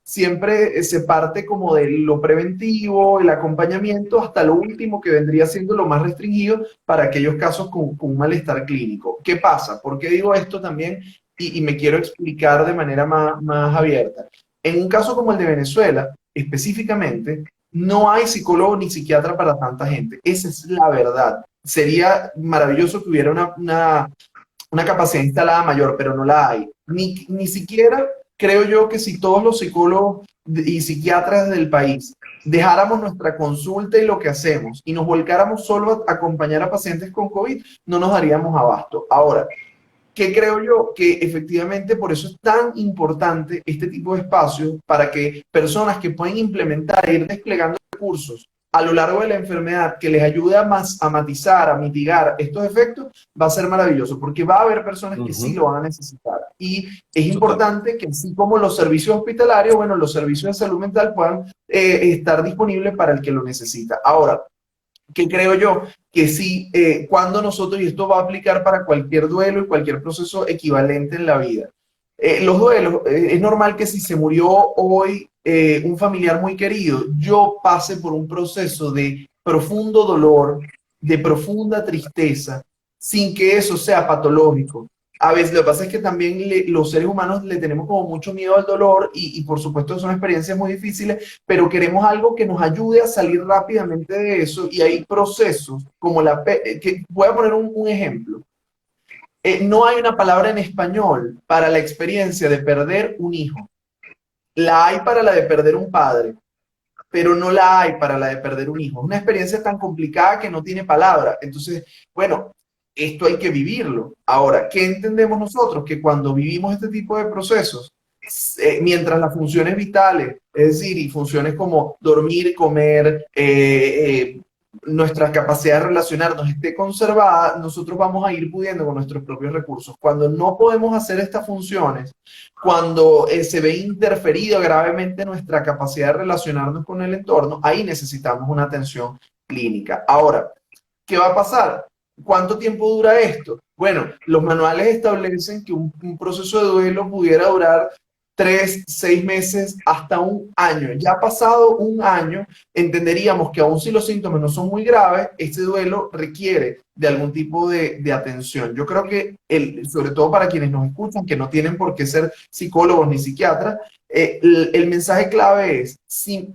C: siempre se parte como de lo preventivo, el acompañamiento, hasta lo último que vendría siendo lo más restringido para aquellos casos con un malestar clínico. ¿Qué pasa? ¿Por qué digo esto también? Y me quiero explicar de manera más abierta. En un caso como el de Venezuela, específicamente, no hay psicólogo ni psiquiatra para tanta gente. Esa es la verdad. Sería maravilloso que hubiera una capacidad instalada mayor, pero no la hay. Ni siquiera creo yo que si todos los psicólogos y psiquiatras del país dejáramos nuestra consulta y lo que hacemos y nos volcáramos solo a acompañar a pacientes con COVID, no nos daríamos abasto. Ahora, ¿Qué creo yo? Que efectivamente por eso es tan importante este tipo de espacios para que personas que pueden implementar e ir desplegando recursos a lo largo de la enfermedad que les ayude a matizar, a mitigar estos efectos, va a ser maravilloso, porque va a haber personas que sí
B: Ujú,
C: lo van a necesitar. Y es
B: total.
C: importante que así como los servicios hospitalarios, bueno, los servicios de salud mental puedan estar disponibles para el que lo necesita. Ahora, que creo yo que sí, cuando nosotros, y esto va a aplicar para cualquier duelo y cualquier proceso equivalente en la vida, los duelos, es normal que si se murió hoy un familiar muy querido, yo pase por un proceso de profundo dolor, de profunda tristeza, sin que eso sea patológico. A veces lo que pasa es que también los seres humanos le tenemos como mucho miedo al dolor y por supuesto son experiencias muy difíciles, pero queremos algo que nos ayude a salir rápidamente de eso y hay procesos como que voy a poner un ejemplo. No hay una palabra en español para la experiencia de perder un hijo. La hay para la de perder un padre, pero no la hay para la de perder un hijo. Es una experiencia tan complicada que no tiene palabra. Entonces, bueno, esto hay que vivirlo. Ahora, ¿qué entendemos nosotros? Que cuando vivimos este tipo de procesos, mientras las funciones vitales, es decir, y funciones como dormir, comer, nuestra capacidad de relacionarnos esté conservada, nosotros vamos a ir pudiendo con nuestros propios recursos. Cuando no podemos hacer estas funciones, cuando se ve interferido gravemente nuestra capacidad de relacionarnos con el entorno, ahí necesitamos una atención clínica. Ahora, ¿qué va a pasar? ¿Cuánto tiempo dura esto? Bueno, los manuales establecen que un proceso de duelo pudiera durar 3, 6 meses, hasta un año. Ya pasado un año, entenderíamos que aun si los síntomas no son muy graves, este duelo requiere de algún tipo de atención. Yo creo que, sobre todo para quienes nos escuchan, que no tienen por qué ser psicólogos ni psiquiatras, el mensaje clave es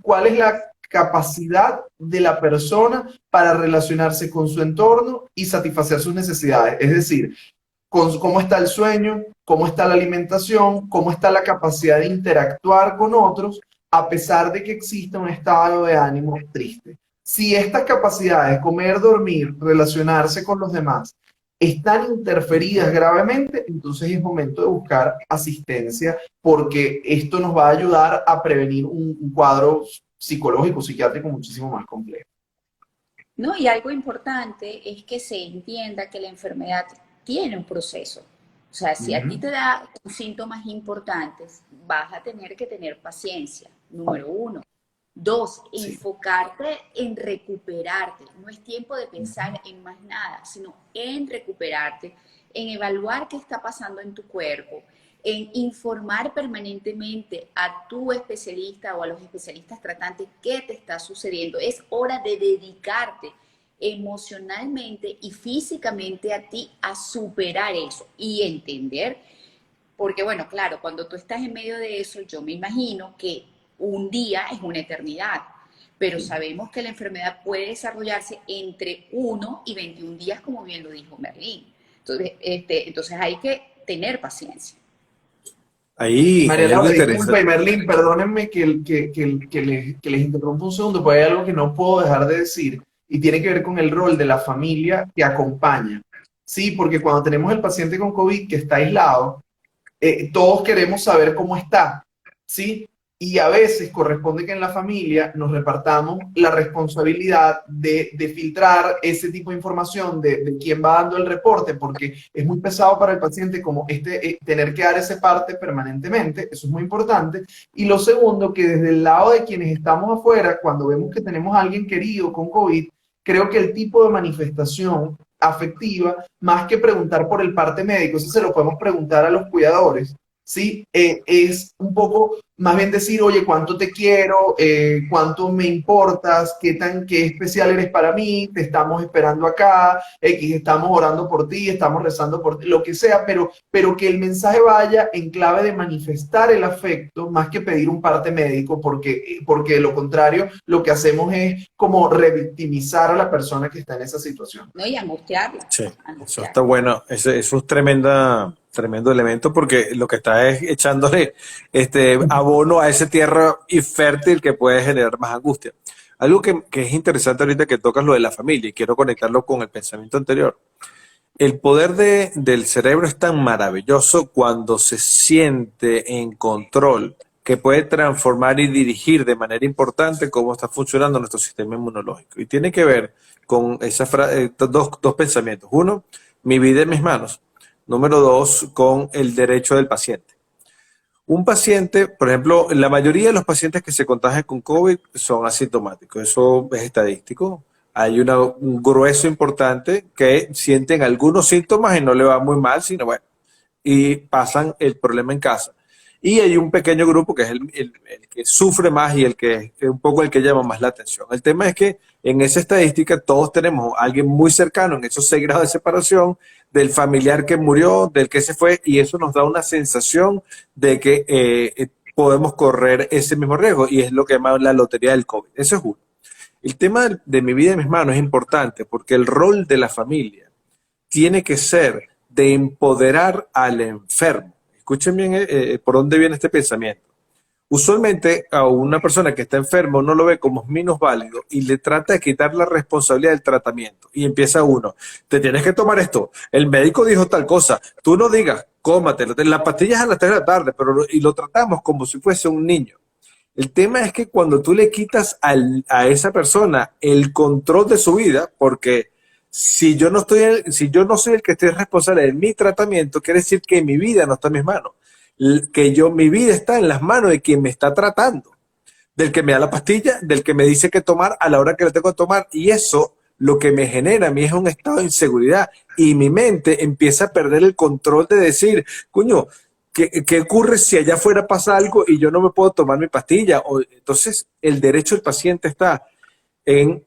C: cuál es la capacidad de la persona para relacionarse con su entorno y satisfacer sus necesidades. Es decir, cómo está el sueño, cómo está la alimentación, cómo está la capacidad de interactuar con otros, a pesar de que exista un estado de ánimo triste. Si estas capacidades, comer, dormir, relacionarse con los demás, están interferidas gravemente, entonces es momento de buscar asistencia, porque esto nos va a ayudar a prevenir un cuadro psicológico, psiquiátrico muchísimo más complejo.
A: ¿No? Y algo importante es que se entienda que la enfermedad tiene un proceso. O sea, si a ti
C: Ujú.
A: te da síntomas importantes, vas a tener que tener paciencia, número uno. Dos,
C: Sí.
A: enfocarte en recuperarte. No es tiempo de pensar en más nada, sino en recuperarte, en evaluar qué está pasando en tu cuerpo, en informar permanentemente a tu especialista o a los especialistas tratantes qué te está sucediendo. Es hora de dedicarte emocionalmente y físicamente a ti a superar eso y entender, porque bueno, claro, cuando tú estás en medio de eso, yo me imagino que un día es una eternidad, pero sabemos que la enfermedad puede desarrollarse entre 1 y 21 días, como bien lo dijo Merlín. Entonces hay que tener paciencia.
B: Hay
C: María
B: algo
C: Laura, disculpa,
B: interesante.
C: y Merlín, perdónenme que les interrumpa un segundo, porque hay algo que no puedo dejar de decir y tiene que ver con el rol de la familia que acompaña. Sí, porque cuando tenemos el paciente con COVID que está aislado, todos queremos saber cómo está, ¿sí? Y a veces corresponde que en la familia nos repartamos la responsabilidad de filtrar ese tipo de información de quién va dando el reporte, porque es muy pesado para el paciente como tener que dar ese parte permanentemente, eso es muy importante. Y lo segundo, que desde el lado de quienes estamos afuera, cuando vemos que tenemos a alguien querido con COVID, creo que el tipo de manifestación afectiva, más que preguntar por el parte médico, eso se lo podemos preguntar a los cuidadores, ¿sí? Es un poco más bien decir, oye, cuánto te quiero, cuánto me importas, qué especial eres para mí, te estamos esperando acá, estamos orando por ti, estamos rezando por ti, lo que sea, pero que el mensaje vaya en clave de manifestar el afecto más que pedir un parte médico, porque de lo contrario, lo que hacemos es como revictimizar a la persona que está en esa situación.
A: ¿No? Y angustiarla,
B: Sí, eso está
A: angustiarla.
B: bueno. Eso es tremendo elemento porque lo que está es echándole abono a esa tierra infértil que puede generar más angustia. Algo que es interesante ahorita que tocas lo de la familia y quiero conectarlo con el pensamiento anterior. el poder del cerebro es tan maravilloso cuando se siente en control, que puede transformar y dirigir de manera importante cómo está funcionando nuestro sistema inmunológico. Y tiene que ver con dos pensamientos. Uno, mi vida en mis manos. Número dos, con el derecho del paciente. Un paciente, por ejemplo, la mayoría de los pacientes que se contagian con COVID son asintomáticos, eso es estadístico. Hay un grueso importante que sienten algunos síntomas y no le va muy mal, sino bueno, y pasan el problema en casa. Y hay un pequeño grupo que es el que sufre más y el que es un poco el que llama más la atención. El tema es que en esa estadística todos tenemos a alguien muy cercano en esos 6 grados de separación del familiar que murió, del que se fue, y eso nos da una sensación de que podemos correr ese mismo riesgo, y es lo que llaman la lotería del COVID. Eso es uno. El tema de mi vida en mis manos es importante porque el rol de la familia tiene que ser de empoderar al enfermo. Escuchen bien por dónde viene este pensamiento. Usualmente a una persona que está enferma uno lo ve como minusválido y le trata de quitar la responsabilidad del tratamiento. Y empieza uno, te tienes que tomar esto, el médico dijo tal cosa, tú no digas, cómatelo, las pastillas a las 3 de la tarde, y lo tratamos como si fuese un niño. El tema es que cuando tú le quitas a esa persona el control de su vida, porque si yo no soy el que esté responsable de mi tratamiento, quiere decir que mi vida no está en mis manos, mi vida está en las manos de quien me está tratando, del que me da la pastilla, del que me dice qué tomar a la hora que le tengo que tomar, y eso lo que me genera a mí es un estado de inseguridad, y mi mente empieza a perder el control de decir, coño, ¿qué ocurre si allá afuera pasa algo y yo no me puedo tomar mi pastilla? Entonces, el derecho del paciente está en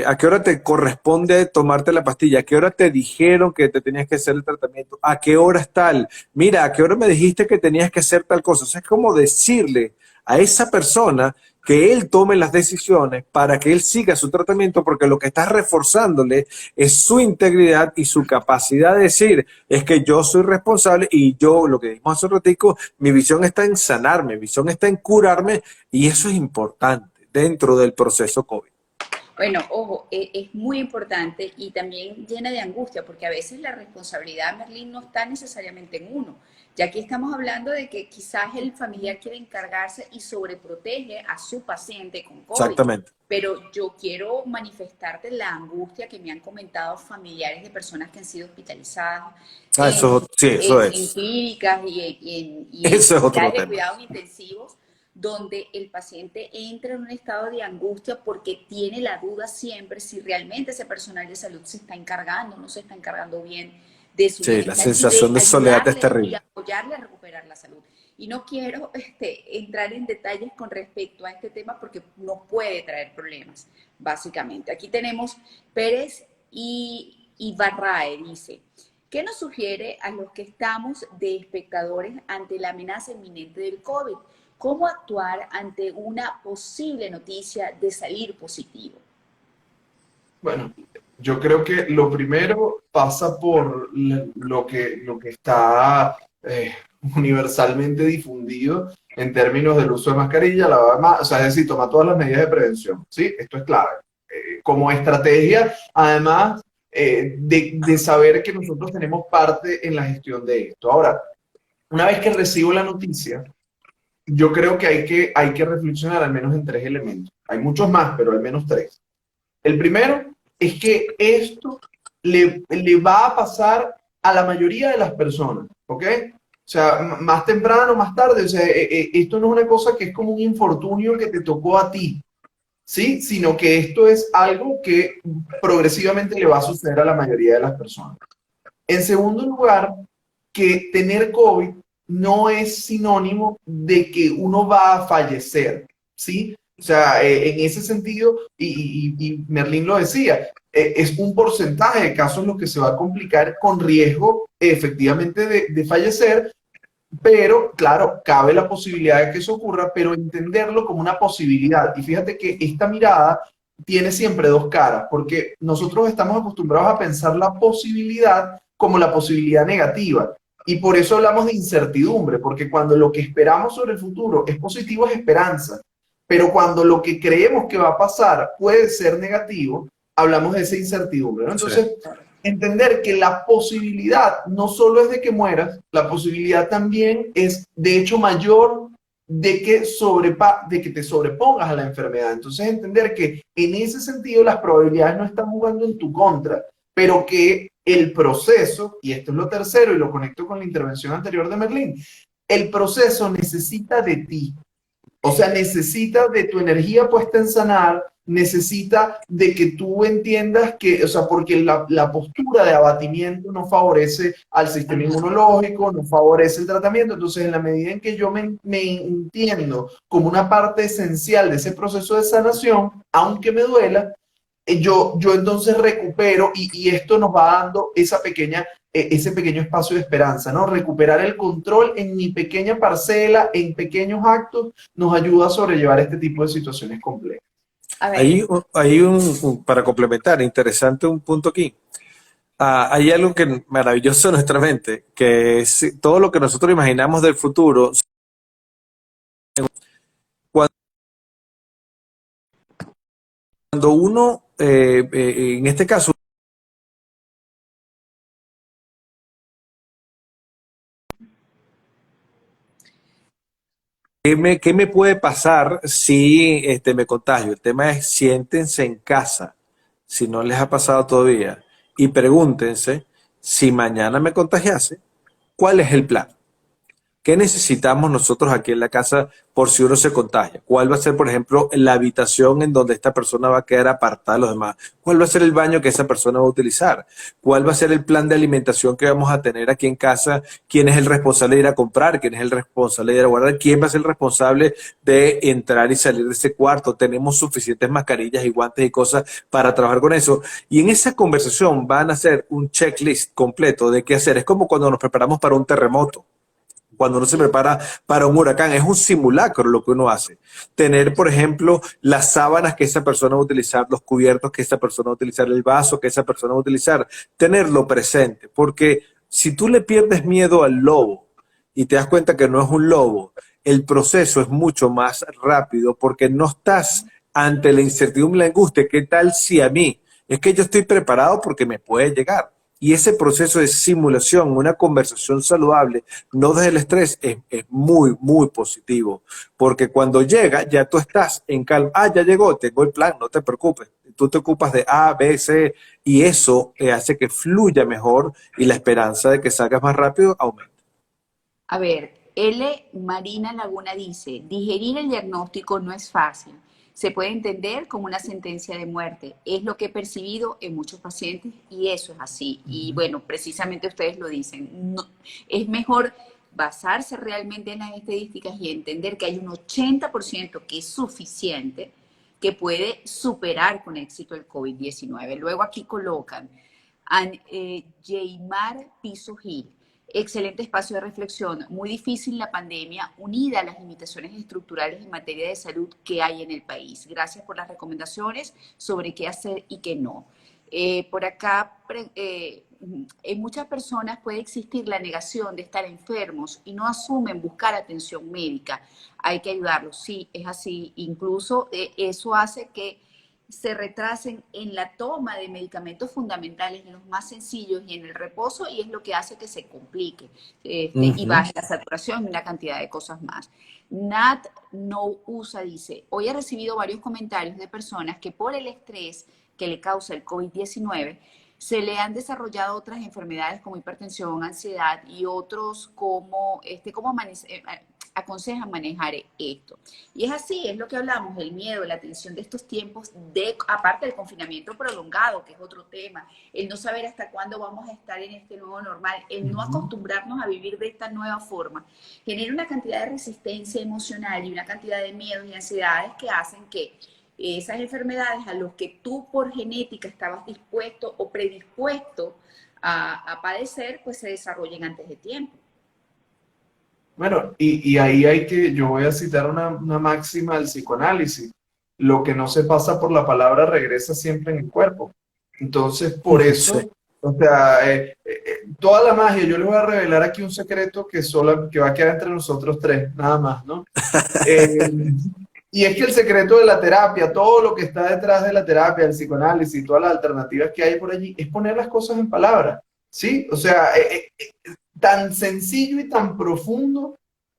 B: a qué hora te corresponde tomarte la pastilla, a qué hora te dijeron que te tenías que hacer el tratamiento, a qué hora es tal, mira, a qué hora me dijiste que tenías que hacer tal cosa. O sea, es como decirle a esa persona que él tome las decisiones para que él siga su tratamiento, porque lo que estás reforzándole es su integridad y su capacidad de decir, es que yo soy responsable y yo, lo que dijimos hace un ratico, mi visión está en sanarme, mi visión está en curarme, y eso es importante dentro del proceso COVID.
A: Bueno, ojo, es muy importante y también llena de angustia, porque a veces la responsabilidad, Merlín, no está necesariamente en uno. Ya aquí estamos hablando de que quizás el familiar quiere encargarse y sobreprotege a su paciente con COVID.
B: Exactamente.
A: Pero yo quiero manifestarte la angustia que me han comentado familiares de personas que han sido hospitalizadas
B: Eso
A: en clínicas y en
B: eso es otro
A: unidades de
B: tema.
A: cuidados intensivos, donde el paciente entra en un estado de angustia porque tiene la duda siempre si realmente ese personal de salud se está encargando, no se está encargando bien de su
B: la sensación de soledad es terrible.
A: Y apoyarle a recuperar la salud. Y no quiero entrar en detalles con respecto a este tema porque nos puede traer problemas, básicamente. Aquí tenemos Pérez y Barrae, dice, ¿qué nos sugiere a los que estamos de espectadores ante la amenaza inminente del COVID? ¿Cómo actuar ante una posible noticia de salir positivo?
C: Bueno, yo creo que lo primero pasa por lo que está universalmente difundido en términos del uso de mascarilla, lavado de manos, o sea, es decir, toma todas las medidas de prevención, ¿sí? Esto es clave. Como estrategia, además de saber que nosotros tenemos parte en la gestión de esto. Ahora, una vez que recibo la noticia, yo creo que hay que reflexionar al menos en 3 elementos. Hay muchos más, pero al menos 3. El primero es que esto le va a pasar a la mayoría de las personas, ¿ok? O sea, más temprano, más tarde. O sea, esto no es una cosa que es como un infortunio que te tocó a ti, ¿sí? Sino que esto es algo que progresivamente le va a suceder a la mayoría de las personas. En segundo lugar, que tener COVID no es sinónimo de que uno va a fallecer, ¿sí? O sea, en ese sentido, y Merlín lo decía, es un porcentaje de casos lo que se va a complicar con riesgo efectivamente de fallecer, pero claro, cabe la posibilidad de que eso ocurra, pero entenderlo como una posibilidad. Y fíjate que esta mirada tiene siempre 2 caras, porque nosotros estamos acostumbrados a pensar la posibilidad como la posibilidad negativa. Y por eso hablamos de incertidumbre, porque cuando lo que esperamos sobre el futuro es positivo, es esperanza. Pero cuando lo que creemos que va a pasar puede ser negativo, hablamos de esa incertidumbre, ¿no? Entonces, entender que la posibilidad no solo es de que mueras, la posibilidad también es de hecho mayor de que, de que te sobrepongas a la enfermedad. Entonces entender que en ese sentido las probabilidades no están jugando en tu contra, pero que el proceso, y esto es lo tercero y lo conecto con la intervención anterior de Merlín, el proceso necesita de ti. O sea, necesita de tu energía puesta en sanar, necesita de que tú entiendas que, o sea, porque la postura de abatimiento no favorece al sistema inmunológico, no favorece el tratamiento. Entonces, en la medida en que yo me entiendo como una parte esencial de ese proceso de sanación, aunque me duela, yo entonces recupero y esto nos va dando ese pequeño espacio de esperanza, ¿no? Recuperar el control en mi pequeña parcela, en pequeños actos, nos ayuda a sobrellevar este tipo de situaciones complejas.
A: A ver,
B: Hay para complementar, interesante un punto aquí. Hay algo que maravilloso en nuestra mente, que es todo lo que nosotros imaginamos del futuro. Cuando uno, en este caso, qué me puede pasar si me contagio? El tema es siéntense en casa, si no les ha pasado todavía, y pregúntense si mañana me contagiase, ¿cuál es el plan? ¿Qué necesitamos nosotros aquí en la casa por si uno se contagia? ¿Cuál va a ser, por ejemplo, la habitación en donde esta persona va a quedar apartada de los demás? ¿Cuál va a ser el baño que esa persona va a utilizar? ¿Cuál va a ser el plan de alimentación que vamos a tener aquí en casa? ¿Quién es el responsable de ir a comprar? ¿Quién es el responsable de ir a guardar? ¿Quién va a ser el responsable de entrar y salir de ese cuarto? ¿Tenemos suficientes mascarillas y guantes y cosas para trabajar con eso? Y en esa conversación van a hacer un checklist completo de qué hacer. Es como cuando nos preparamos para un terremoto. Cuando uno se prepara para un huracán, es un simulacro lo que uno hace. Tener, por ejemplo, las sábanas que esa persona va a utilizar, los cubiertos que esa persona va a utilizar, el vaso que esa persona va a utilizar, tenerlo presente. Porque si tú le pierdes miedo al lobo y te das cuenta que no es un lobo, el proceso es mucho más rápido porque no estás ante la incertidumbre y la angustia. ¿Qué tal si a mí? Es que yo estoy preparado porque me puede llegar. Y ese proceso de simulación, una conversación saludable, no desde el estrés, es muy, muy positivo. Porque cuando llega, ya tú estás en calma. Ya llegó, tengo el plan, no te preocupes. Tú te ocupas de A, B, C, y eso hace que fluya mejor y la esperanza de que salgas más rápido aumenta.
A: a ver, L. Marina Laguna dice, digerir el diagnóstico no es fácil. Se puede entender como una sentencia de muerte. Es lo que he percibido en muchos pacientes y eso es así. Y bueno, precisamente ustedes lo dicen. No, es mejor basarse realmente en las estadísticas y entender que hay un 80% que es suficiente que puede superar con éxito el COVID-19. Luego aquí colocan a Jaymar Piso Gil. Excelente espacio de reflexión. Muy difícil la pandemia unida a las limitaciones estructurales en materia de salud que hay en el país. Gracias por las recomendaciones sobre qué hacer y qué no. Por acá, en muchas personas puede existir la negación de estar enfermos y no asumen buscar atención médica. Hay que ayudarlos. Sí, es así. Incluso eso hace que se retrasen en la toma de medicamentos fundamentales, en los más sencillos y en el reposo, y es lo que hace que se complique y baje la saturación y una cantidad de cosas más. Nat No Usa dice, hoy he recibido varios comentarios de personas que por el estrés que le causa el COVID-19 se le han desarrollado otras enfermedades como hipertensión, ansiedad y otros como aconsejan manejar esto. Y es así, es lo que hablamos, el miedo, la tensión de estos tiempos, aparte del confinamiento prolongado, que es otro tema, el no saber hasta cuándo vamos a estar en este nuevo normal, el no acostumbrarnos a vivir de esta nueva forma, genera una cantidad de resistencia emocional y una cantidad de miedos y ansiedades que hacen que esas enfermedades a los que tú por genética estabas dispuesto o predispuesto a padecer, pues se desarrollen antes de tiempo.
C: Bueno, y ahí yo voy a citar una máxima del psicoanálisis. Lo que no se pasa por la palabra regresa siempre en el cuerpo. Entonces, por eso,
B: Sí.
C: o sea, toda la magia, yo les voy a revelar aquí un secreto que va a quedar entre nosotros tres, nada más, ¿no? Eh, Y es que el secreto de la terapia, todo lo que está detrás de la terapia, el psicoanálisis y todas las alternativas que hay por allí, es poner las cosas en palabras, ¿sí? O sea, tan sencillo y tan profundo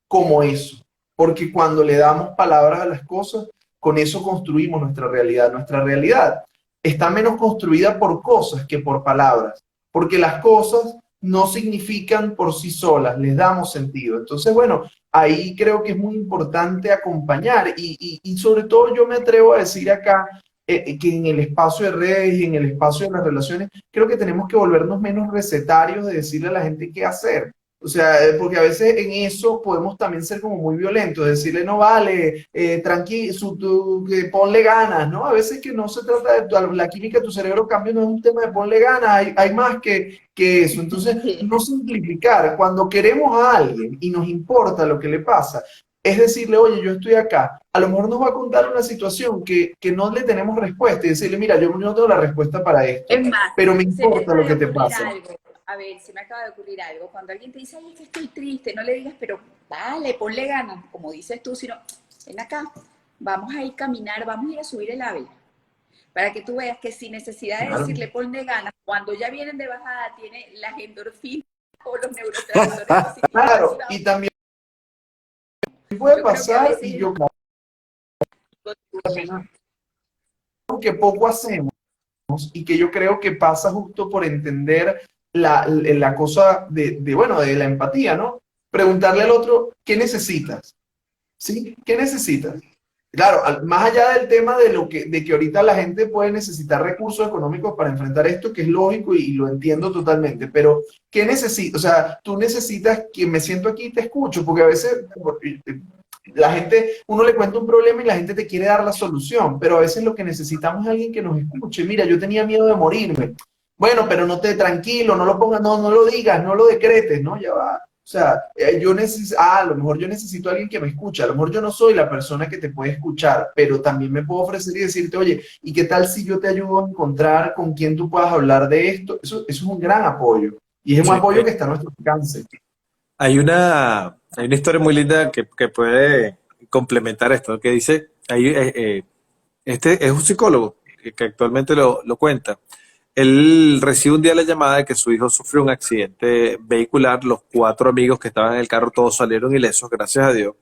C: como eso. Porque cuando le damos palabras a las cosas, con eso construimos nuestra realidad. Nuestra realidad está menos construida por cosas que por palabras, porque las cosas no significan por sí solas, les damos sentido. Entonces, bueno, ahí creo que es muy importante acompañar y sobre todo yo me atrevo a decir acá que en el espacio de redes y en el espacio de las relaciones, creo que tenemos que volvernos menos recetarios de decirle a la gente qué hacer. O sea, porque a veces en eso podemos también ser como muy violentos, decirle no vale, tranquilo, ponle ganas, ¿no? A veces que no se trata de la química de tu cerebro cambia, no es un tema de ponle ganas, hay más que eso. Entonces, no simplificar. Cuando queremos a alguien y nos importa lo que le pasa, es decirle, oye, yo estoy acá. A lo mejor nos va a contar una situación que no le tenemos respuesta y decirle, mira, yo no tengo la respuesta para esto,
A: Es más,
C: pero me
A: se me
C: importa lo
A: acaba de
C: que te
A: ocurrir
C: pasa.
A: algo. A ver, se me acaba de ocurrir algo. Cuando alguien te dice, ay, es que estoy triste, no le digas, pero dale, ponle ganas, como dices tú, sino, ven acá, vamos a ir a caminar, vamos a ir a subir el Ávila. Para que tú veas que sin necesidad de
C: Claro.
A: decirle ponle ganas, cuando ya vienen de bajada, tiene las endorfinas o los neurotransmisores positivos
C: Claro,
A: activados.
C: y también puede
A: Yo creo que a
C: pasar,
A: veces
C: y
A: es
C: yo creo que poco hacemos, y que yo creo que pasa justo por entender la cosa bueno, de la empatía, ¿no? Preguntarle al otro, ¿qué necesitas? ¿Sí? ¿Qué necesitas? Claro, más allá del tema de que ahorita la gente puede necesitar recursos económicos para enfrentar esto, que es lógico y lo entiendo totalmente, pero ¿qué necesitas? O sea, tú necesitas que me siento aquí y te escucho, porque a veces la gente, uno le cuenta un problema y la gente te quiere dar la solución, pero a veces lo que necesitamos es alguien que nos escuche. Mira, yo tenía miedo de morirme. Bueno, pero no te tranquilo, no lo pongas, no lo digas, no lo decretes, ¿no? Ya va. O sea, yo necesito, a lo mejor yo necesito a alguien que me escuche, a lo mejor yo no soy la persona que te puede escuchar, pero también me puedo ofrecer y decirte, oye, ¿y qué tal si yo te ayudo a encontrar con quién tú puedas hablar de esto? Eso es un gran apoyo y es un
B: Sí,
C: apoyo que está a nuestro alcance.
B: hay una historia muy linda que puede complementar esto, que dice, este es un psicólogo que actualmente lo cuenta. Él recibe un día la llamada de que su hijo sufrió un accidente vehicular. Los cuatro amigos que estaban en el carro todos salieron ilesos, gracias a Dios.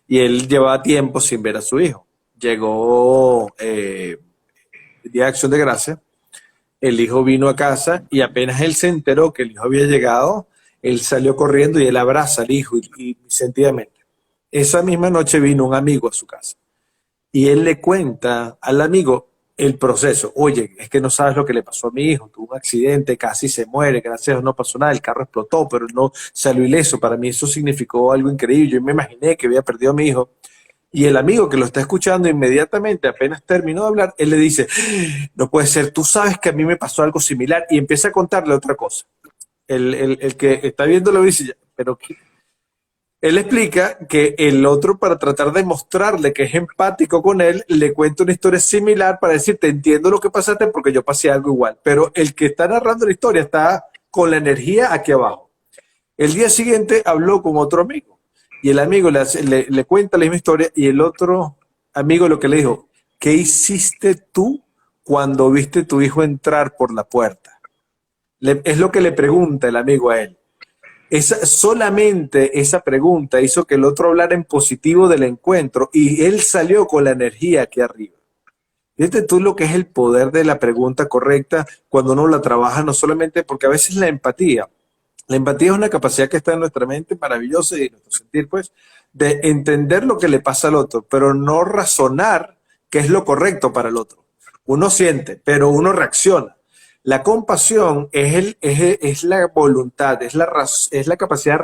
B: Y él llevaba tiempo sin ver a su hijo. Llegó el día de Acción de Gracia, el hijo vino a casa y apenas él se enteró que el hijo había llegado, él salió corriendo y él abraza al hijo y sentidamente. Esa misma noche vino un amigo a su casa y él le cuenta al amigo el proceso. Oye, es que no sabes lo que le pasó a mi hijo, tuvo un accidente, casi se muere, gracias a Dios no pasó nada, el carro explotó, pero no salió ileso. Para mí eso significó algo increíble. Yo me imaginé que había perdido a mi hijo. Y el amigo que lo está escuchando inmediatamente, apenas terminó de hablar, él le dice, no puede ser, tú sabes que a mí me pasó algo similar y empieza a contarle otra cosa. El que está viendo lo dice, pero él explica que el otro, para tratar de mostrarle que es empático con él, le cuenta una historia similar para decir, te entiendo lo que pasaste porque yo pasé algo igual. Pero el que está narrando la historia está con la energía aquí abajo. El día siguiente habló con otro amigo y el amigo le cuenta la misma historia y el otro amigo lo que le dijo, ¿qué hiciste tú cuando viste a tu hijo entrar por la puerta? Es lo que le pregunta el amigo a él. Solamente esa pregunta hizo que el otro hablara en positivo del encuentro y él salió con la energía aquí arriba. Fíjate tú lo que es el poder de la pregunta correcta cuando uno la trabaja, no solamente porque a veces la empatía es una capacidad que está en nuestra mente maravillosa y en nuestro sentir, pues, de entender lo que le pasa al otro, pero no razonar qué es lo correcto para el otro. Uno siente, pero uno reacciona. La compasión es la voluntad, es la capacidad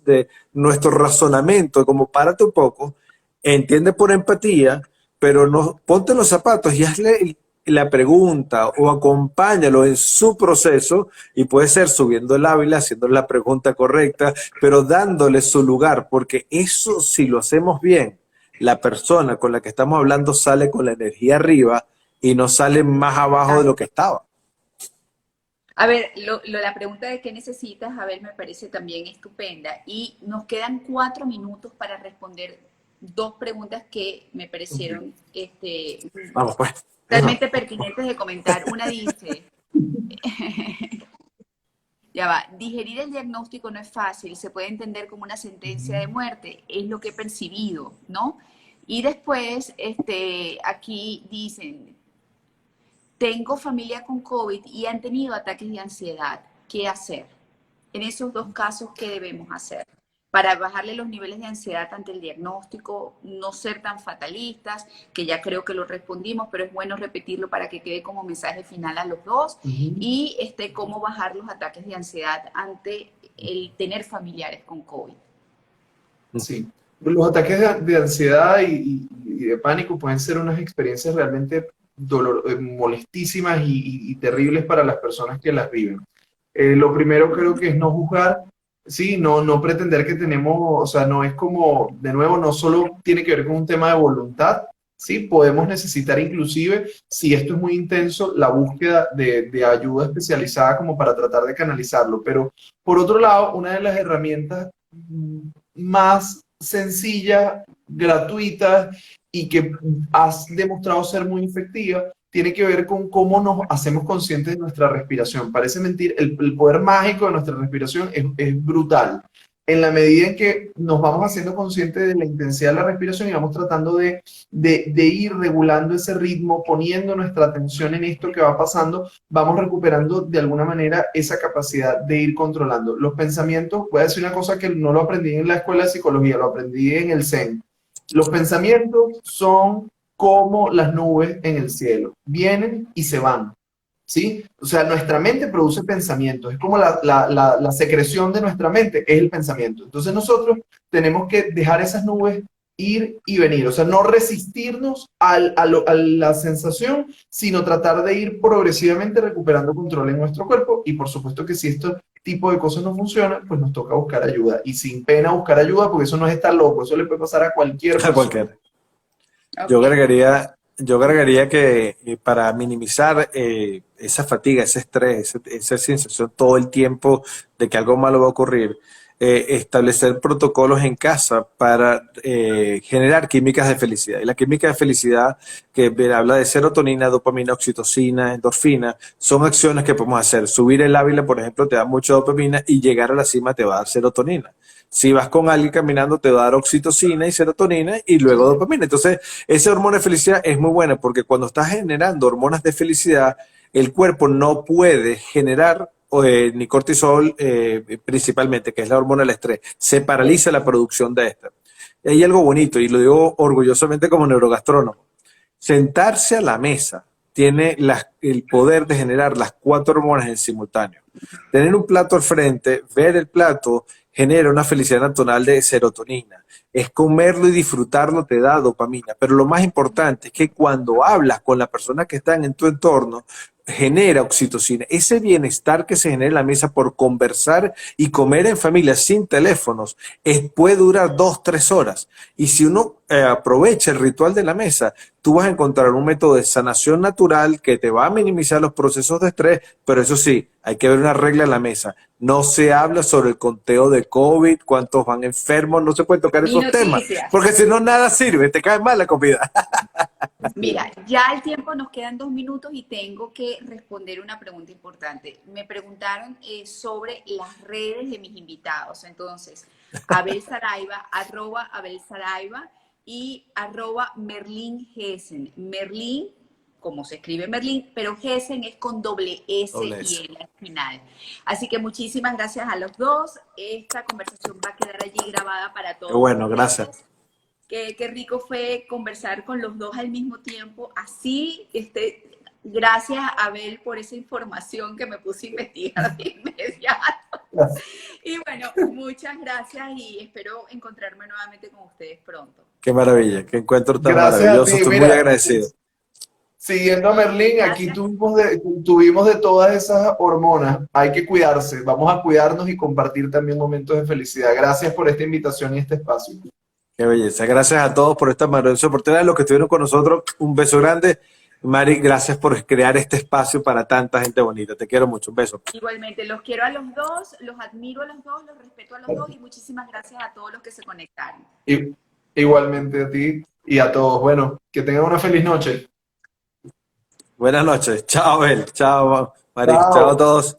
B: de nuestro razonamiento, como párate un poco, entiende por empatía, pero no, ponte en los zapatos y hazle la pregunta o acompáñalo en su proceso y puede ser subiendo el Ávila, haciendo la pregunta correcta, pero dándole su lugar, porque eso si lo hacemos bien, la persona con la que estamos hablando sale con la energía arriba y no sale más abajo de lo que estaba.
A: A ver, la pregunta de qué necesitas, a ver, me parece también estupenda. Y nos quedan 4 minutos para responder dos preguntas que me parecieron
B: Vamos, pues.
A: realmente pertinentes de comentar. Una dice, ya va, digerir el diagnóstico no es fácil, se puede entender como una sentencia de muerte, es lo que he percibido, ¿no? Y después, aquí dicen, tengo familia con COVID y han tenido ataques de ansiedad, ¿qué hacer? En esos dos casos, ¿qué debemos hacer? Para bajarle los niveles de ansiedad ante el diagnóstico, no ser tan fatalistas, que ya creo que lo respondimos, pero es bueno repetirlo para que quede como mensaje final a los dos, y cómo bajar los ataques de ansiedad ante el tener familiares con COVID.
C: Sí. Los ataques de ansiedad y de pánico pueden ser unas experiencias realmente molestísimas y terribles para las personas que las viven. Lo primero creo que es no juzgar, sí, no pretender que tenemos, o sea, no es como, de nuevo, no solo tiene que ver con un tema de voluntad, sí, podemos necesitar inclusive, si esto es muy intenso, la búsqueda de ayuda especializada como para tratar de canalizarlo. Pero por otro lado, una de las herramientas más sencillas, gratuitas y que has demostrado ser muy efectiva, tiene que ver con cómo nos hacemos conscientes de nuestra respiración. Parece mentir, el poder mágico de nuestra respiración es brutal. En la medida en que nos vamos haciendo conscientes de la intensidad de la respiración y vamos tratando de ir regulando ese ritmo, poniendo nuestra atención en esto que va pasando, vamos recuperando de alguna manera esa capacidad de ir controlando. Los pensamientos, voy a decir una cosa que no lo aprendí en la escuela de psicología, lo aprendí en el Zen. Los pensamientos son como las nubes en el cielo, vienen y se van, ¿sí? O sea, nuestra mente produce pensamientos, es como la secreción de nuestra mente, es el pensamiento. Entonces nosotros tenemos que dejar esas nubes ir y venir, o sea, no resistirnos a la sensación, sino tratar de ir progresivamente recuperando control en nuestro cuerpo y por supuesto que si este tipo de cosas no funcionan, pues nos toca buscar ayuda y sin pena buscar ayuda porque eso no es estar loco, eso le puede pasar a cualquier
B: A
C: persona.
B: cualquiera. Yo
A: Ok.
B: agregaría que para minimizar esa fatiga, ese estrés, esa sensación todo el tiempo de que algo malo va a ocurrir, establecer protocolos en casa para generar químicas de felicidad. Y la química de felicidad que habla de serotonina, dopamina, oxitocina, endorfina, son acciones que podemos hacer. Subir el Ávila, por ejemplo, te da mucha dopamina y llegar a la cima te va a dar serotonina. Si vas con alguien caminando, te va a dar oxitocina y serotonina y luego dopamina. Entonces, esa hormona de felicidad es muy buena porque cuando estás generando hormonas de felicidad, el cuerpo no puede generar ni cortisol principalmente, que es la hormona del estrés. Se paraliza la producción de esta. Y hay algo bonito, y lo digo orgullosamente como neurogastrónomo. Sentarse a la mesa tiene el poder de generar las 4 hormonas en simultáneo. Tener un plato al frente, ver el plato, genera una felicidad natural de serotonina. Es comerlo y disfrutarlo te da dopamina. Pero lo más importante es que cuando hablas con las personas que están en tu entorno, genera oxitocina. Ese bienestar que se genera en la mesa por conversar y comer en familia sin teléfonos puede durar 2, 3 horas. Y si uno aprovecha el ritual de la mesa, tú vas a encontrar un método de sanación natural que te va a minimizar los procesos de estrés, pero eso sí, hay que ver una regla en la mesa. No se habla sobre el conteo de COVID, cuántos van enfermos, no se pueden tocar
A: Mi
B: esos temas,
A: noticia.
B: porque si no, nada sirve, te cae mal la comida.
A: Mira, ya el tiempo nos quedan 2 minutos y tengo que responder una pregunta importante. Me preguntaron sobre las redes de mis invitados. Entonces, Abel Saraiva, @Abel Saraiva y @Merlin Gessen. Merlin, como se escribe Merlin, pero Gessen es con doble S
B: Doble
A: y
B: S.
A: L al final. Así que muchísimas gracias a los dos. Esta conversación va a quedar allí grabada para
B: Qué
A: todos
B: bueno, gracias.
A: ustedes. Qué rico fue conversar con los dos al mismo tiempo. Así, gracias, Abel, por esa información que me puse a investigar de inmediato. Y bueno, muchas gracias y espero encontrarme nuevamente con ustedes pronto.
B: Qué maravilla, qué encuentro tan
C: Gracias a
B: maravilloso.
C: ti.
B: Estoy muy
C: Mira,
B: agradecido.
C: siguiendo a Merlín, aquí
A: Gracias.
C: tuvimos de todas esas hormonas. Hay que cuidarse. Vamos a cuidarnos y compartir también momentos de felicidad. Gracias por esta invitación y este espacio.
B: Qué belleza. Gracias a todos por esta maravillosa oportunidad. Los que estuvieron con nosotros, un beso grande. Mari, gracias por crear este espacio para tanta gente bonita. Te quiero mucho. Un beso.
A: Igualmente, los quiero a los dos, los admiro a los dos, los respeto a los dos y muchísimas gracias a todos los que se conectaron.
C: Y Igualmente a ti y a todos. Bueno, que tengan una feliz noche.
B: Buenas noches. Chao, Abel. Chao, Mari. Chao a
C: Chao.
B: todos.